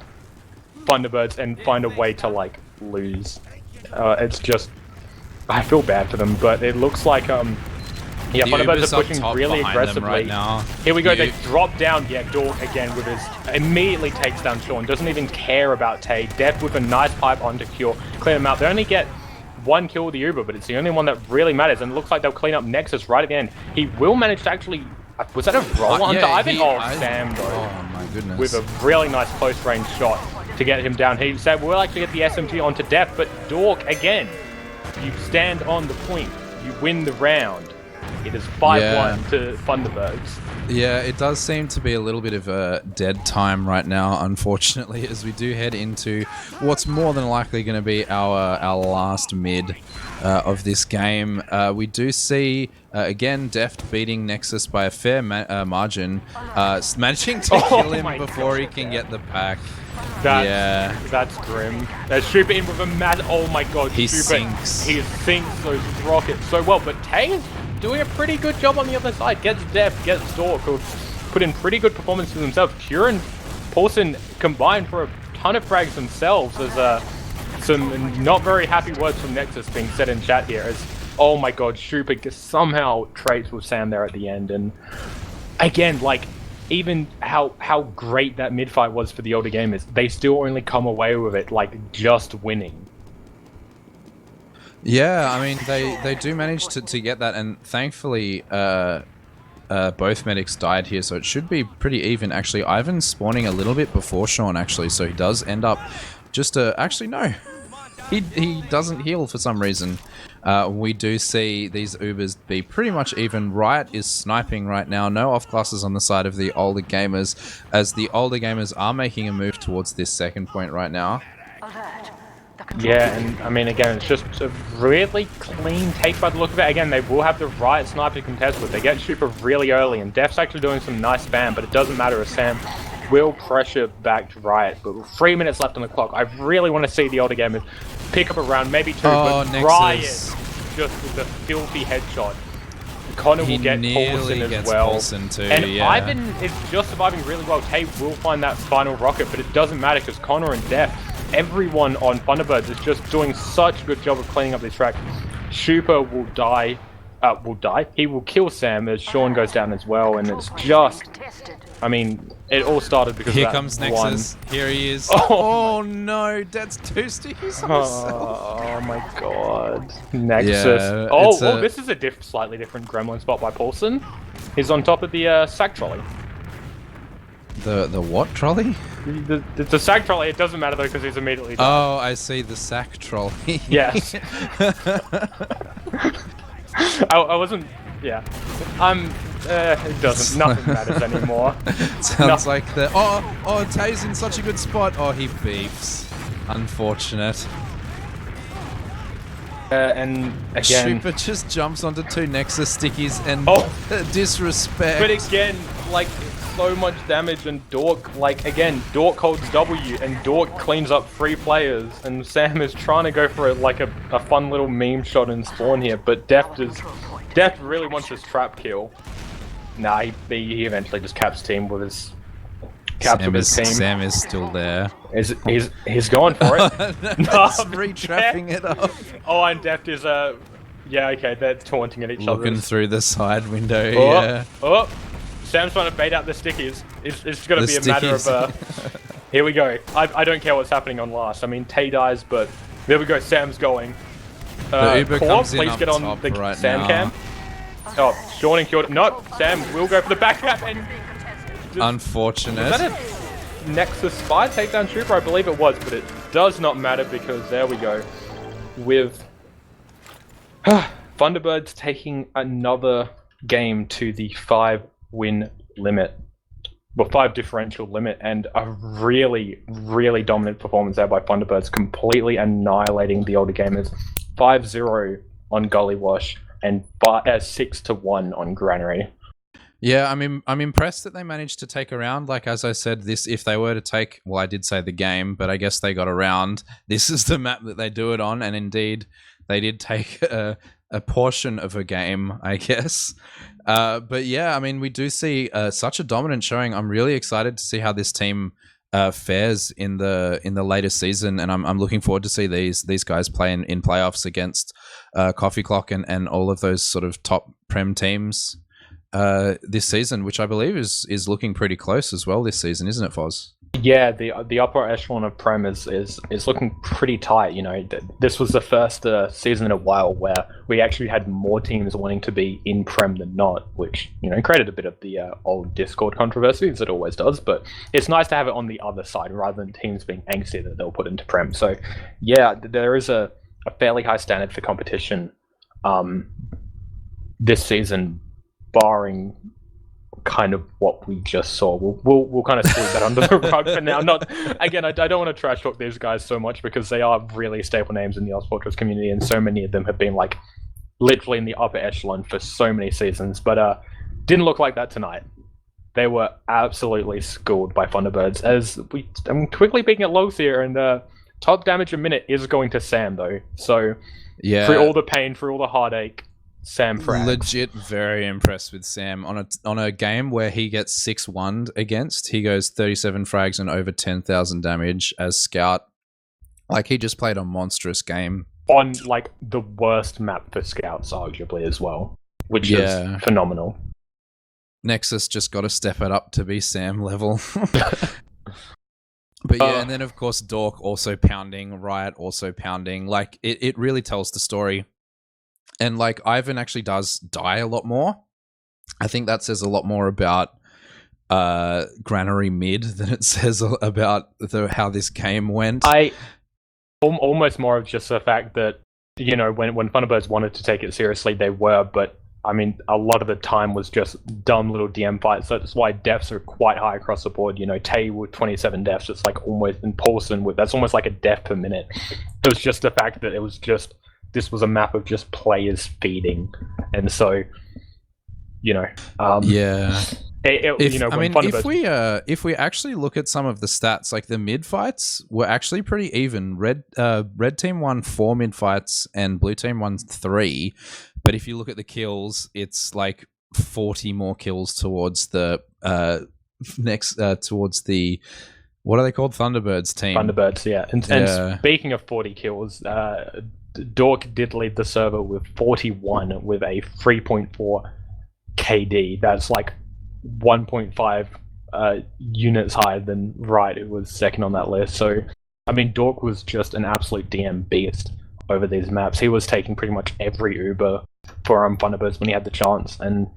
Thunderbirds and find a way to like lose. It's just I feel bad for them, but it looks like yeah, The thunderbirds Uber's are up pushing top really behind them aggressively right now. Here we go. You- They drop down. Yeah, Dork again with his immediately takes down Sean. Doesn't even care about Tay. Def with a nice pipe onto Cure, clean them out. They only get one kill with the Uber, but it's the only one that really matters. And it looks like they'll clean up Nexus right at the end. He will manage to actually. Was that a roll onto Ivan? Sam though. Oh my goodness. With a really nice close range shot to get him down. He said we'll actually get the SMG onto Def, but Dork again. You stand on the point. You win the round. It is 5-1 to Thunderbirds. Yeah, it does seem to be a little bit of a dead time right now, unfortunately, as we do head into what's more than likely going to be our last mid of this game. We do see, again, Deft beating Nexus by a fair margin, managing to kill him before he can get the pack. That's grim. Super in with a mad. Oh my god, he Super, sinks. He sinks those rockets so well, but Tay is doing a pretty good job on the other side. Gets Def, gets Dork, who put in pretty good performances themselves. Cure and Paulson combined for a ton of frags themselves. There's some not very happy words from Nexus being said in chat here. As oh my god, Super somehow trades with Sam there at the end, and again, like. Even how great that mid fight was for the older gamers, they still only come away with it like just winning. Yeah, I mean they do manage to get that, and thankfully both medics died here, so it should be pretty even. Actually, Ivan's spawning a little bit before Sean actually, so he does end up just actually no, he doesn't heal for some reason. We do see these Ubers be pretty much even. Riot is sniping right now. No off classes on the side of the older gamers, as the older gamers are making a move towards this second point right now. Yeah, and I mean, again, it's just a really clean take by the look of it. Again, they will have the Riot sniper to contest with. They get Super really early, and Def's actually doing some nice spam, but it doesn't matter as Sam will pressure back to Riot. But with 3 minutes left on the clock, I really want to see the older gamers pick up a round, maybe two, but Nexus. Riot just with the filthy headshot. Connor will get Paulson as well. Paulson too, and yeah. Ivan is just surviving really well. Tay will find that final rocket, but it doesn't matter because Connor and Def, everyone on Thunderbirds is just doing such a good job of cleaning up this track. Super will die. He will kill Sam as Sean goes down as well, and it's just... I mean, it all started because here of that comes Nexus. Here he is. Oh no, that's two stickies on Oh my god. Nexus. Yeah, this is a slightly different gremlin spot by Paulson. He's on top of the sack trolley. The what trolley? The sack trolley, it doesn't matter though because he's immediately done. Oh, I see, the sack trolley. Yes. I wasn't... Yeah. It doesn't... Nothing matters anymore. Sounds like the... Oh, Tay's in such a good spot. Oh, he beefs. Unfortunate. And again... Super just jumps onto two Nexus stickies and disrespect. But again, like, so much damage and Dork, like, again, Dork holds W and Dork cleans up 3 players and Sam is trying to go for a fun little meme shot in spawn here, but Deft really wants his trap kill. Nah, he eventually just caps team with his... Sam is still there. He's going for it. No, re-trapping it up. Oh, and Deft is yeah, okay, they're taunting at each other. Looking through the side window, yeah. Oh, Sam's trying to bait out the stickies. It's going to be a matter of... here we go. I don't care what's happening on last. I mean, Tay dies, but there we go. Sam's going. The Uber comes in please up get on top the right Sam now. cam. Oh, Sean and Kyoto. Nope, Sam will go for the back cap and... Unfortunate. Was that a Nexus spy takedown trooper? I believe it was, but it does not matter because there we go. With Thunderbirds taking another game to the 5-win limit. Well, 5 differential limit, and a really, really dominant performance there by Thunderbirds, completely annihilating the older gamers. 5-0 on Gully Wash and 6-1 on Granary. Yeah, I'm impressed that they managed to take a round. Like, as I said, this, if they were to take, well, I did say the game, but I guess they got a round. This is the map that they do it on, and indeed, they did take a portion of a game, I guess. But yeah, I mean, we do see such a dominant showing. I'm really excited to see how this team fares in the latest season, and I'm looking forward to see these guys play in playoffs against Coffee Clock and all of those sort of top Prem teams this season, which I believe is looking pretty close as well this season, isn't it, Foz? Yeah, the upper echelon of Prem is looking pretty tight. You know, this was the first season in a while where we actually had more teams wanting to be in Prem than not, which, you know, created a bit of the old Discord controversy, as it always does. But it's nice to have it on the other side rather than teams being angsty that they'll put into Prem. So yeah, there is a fairly high standard for competition this season, barring kind of what we just saw. We'll kind of sweep that under the rug for now. Not again, I don't want to trash talk these guys so much because they are really staple names in the ozfortress community, and so many of them have been like literally in the upper echelon for so many seasons. But didn't look like that tonight. They were absolutely schooled by Thunderbirds. I'm quickly peeking at lows here, and top damage a minute is going to Sam though. So yeah, through all the pain, through all the heartache, Sam frags. Legit very impressed with Sam on a game where he gets 6-1'd against. He goes 37 frags and over 10,000 damage as Scout. Like, he just played a monstrous game on like the worst map for Scouts, arguably, as well, which is phenomenal. Nexus just got to step it up to be Sam level. But yeah, and then of course Dork also pounding, Riot also pounding. Like, it really tells the story. And like, Ivan actually does die a lot more. I think that says a lot more about Granary mid than it says about how this game went. Almost more of just the fact that, you know, when Thunderbirds wanted to take it seriously, they were, but I mean, a lot of the time was just dumb little DM fights. So that's why deaths are quite high across the board. You know, Tay with 27 deaths, it's like almost, and Paulson with, that's almost like a death per minute. It was just the fact that it was just, this was a map of just players feeding, and so, you know, if we actually look at some of the stats, like the mid fights were actually pretty even. Red team won 4 mid fights and blue team won 3, but if you look at the kills, it's like 40 more kills towards the towards the, what are they called? Thunderbirds team. Thunderbirds, yeah. And speaking of 40 kills, Dork did lead the server with 41 with a 3.4 KD. That's like 1.5 units higher than Riot, who was second on that list. So, I mean, Dork was just an absolute DM beast over these maps. He was taking pretty much every Uber for Thunderbirds when he had the chance, and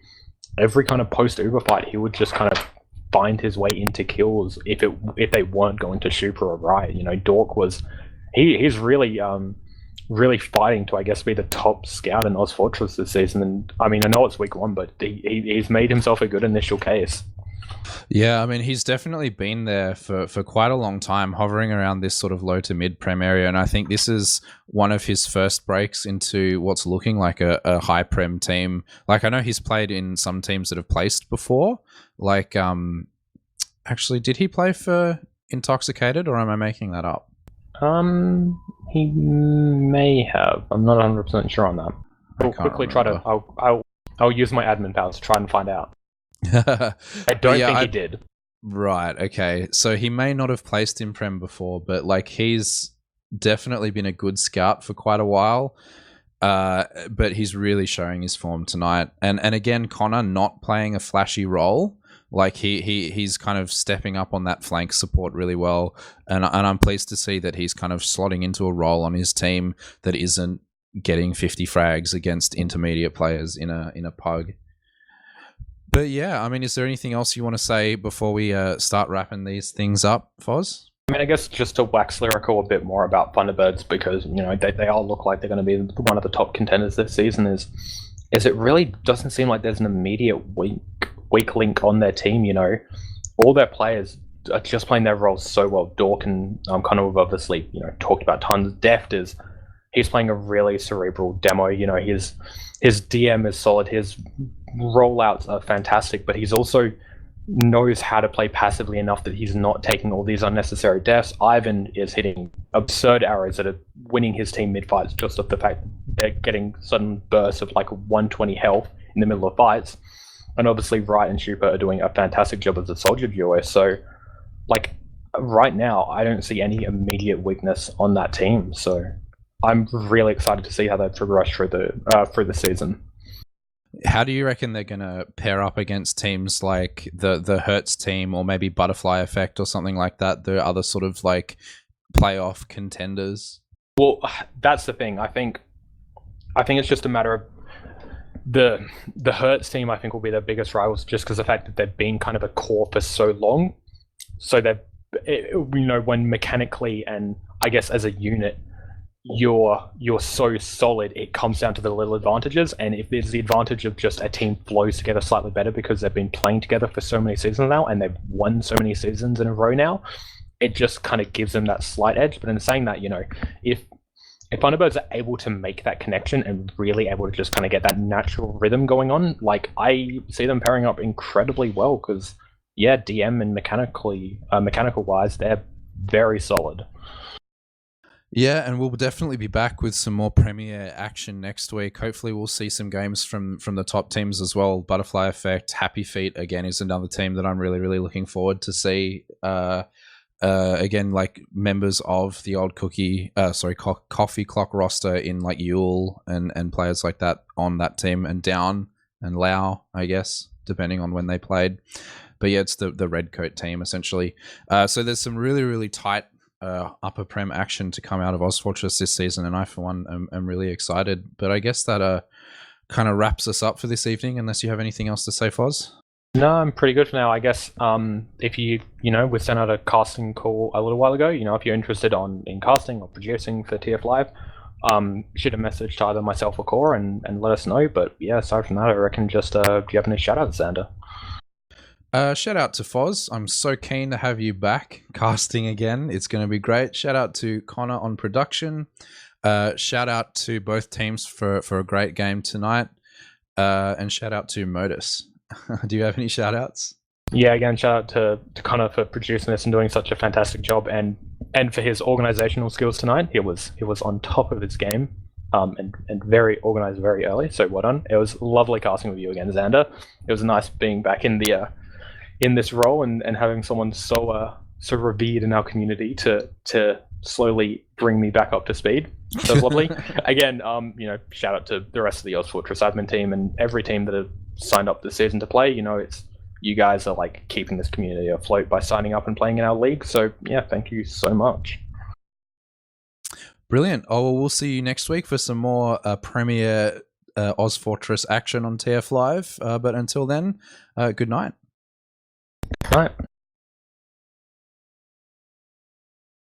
every kind of post-Uber fight, he would just kind of find his way into kills if they weren't going to Super or Riot. You know, Dork was he's really really fighting to, I guess, be the top scout in ozfortress this season. And I mean, I know it's week 1, but he's made himself a good initial case. Yeah, I mean, he's definitely been there for quite a long time, hovering around this sort of low to mid Prem area, and I think this is one of his first breaks into what's looking like a high Prem team. Like, I know he's played in some teams that have placed before. Like, actually, did he play for Intoxicated, or am I making that up? He may have. I'm not 100% sure on that. I'll quickly remember. I'll use my admin powers to try and find out. I don't think he did. Right, okay. So he may not have placed in Prem before, but like, he's definitely been a good scout for quite a while. But he's really showing his form tonight. And again, Connor not playing a flashy role. Like, he's kind of stepping up on that flank support really well, and I'm pleased to see that he's kind of slotting into a role on his team that isn't getting 50 frags against intermediate players in a pug. But yeah, I mean, is there anything else you want to say before we start wrapping these things up, Foz? I mean, I guess just to wax lyrical a bit more about Thunderbirds, because, you know, they all look like they're going to be one of the top contenders this season, is it really doesn't seem like there's an immediate weak link on their team. You know, all their players are just playing their roles so well. Dork and kind of obviously, you know, talked about tons. Deft he's playing a really cerebral demo. You know, his DM is solid. His rollouts are fantastic, but he's also knows how to play passively enough that he's not taking all these unnecessary deaths. Ivan is hitting absurd arrows that are winning his team mid fights just off the fact they're getting sudden bursts of like 120 health in the middle of fights. And obviously Riot and Super are doing a fantastic job as a soldier duo. So, like, right now, I don't see any immediate weakness on that team. So I'm really excited to see how they progress through the season. How do you reckon they're going to pair up against teams like the Hertz team or maybe Butterfly Effect or something like that? The other sort of like playoff contenders. Well, that's the thing. I think it's just a matter of the Hertz team. I think will be their biggest rivals, just because the fact that they've been kind of a core for so long. So they've, when mechanically and I guess as a unit, you're so solid, it comes down to the little advantages. And if there's the advantage of just a team flows together slightly better because they've been playing together for so many seasons now and they've won so many seasons in a row now, it just kind of gives them that slight edge. But in saying that, if Thunderbirds are able to make that connection and really able to just kind of get that natural rhythm going on, like I see them pairing up incredibly well because, yeah, DM and mechanical wise, they're very solid. Yeah, and we'll definitely be back with some more Premier action next week. Hopefully we'll see some games from the top teams as well. Butterfly Effect, Happy Feet, again, is another team that I'm really, really looking forward to see. Again, like members of the old Coffee Clock roster in like Yule and players like that on that team, and Down and Lau, I guess, depending on when they played. But yeah, it's the Redcoat team, essentially. So there's some really, really tight upper prem action to come out of ozfortress this season, and I for one am really excited. But I guess that kind of wraps us up for this evening, unless you have anything else to say, Foz. No, I'm pretty good for now. I guess if we sent out a casting call a little while ago. If you're interested in casting or producing for TF Live, shoot a message to either myself or Core and let us know. But yeah, aside from that, I reckon just do you have any shout outs, Xander? Shout out to Foz. I'm so keen to have you back casting again. It's going to be great. Shout out to Connor on production. Shout out to both teams for a great game tonight. And shout out to Modus. Do you have any shout outs? Yeah, again, shout out to Connor for producing this and doing such a fantastic job, and for his organizational skills tonight. He was on top of his game, and very organized very early. So well done. It was lovely casting with you again, Xander. It was nice being back in this role and having someone so revered in our community to slowly bring me back up to speed. So lovely. Again, shout out to the rest of the ozfortress admin team and every team that have signed up this season to play. It's you guys are like keeping this community afloat by signing up and playing in our league. So yeah, thank you so much. Brilliant. Oh, well, we'll see you next week for some more Premier ozfortress action on TF Live. But until then, good night. Right.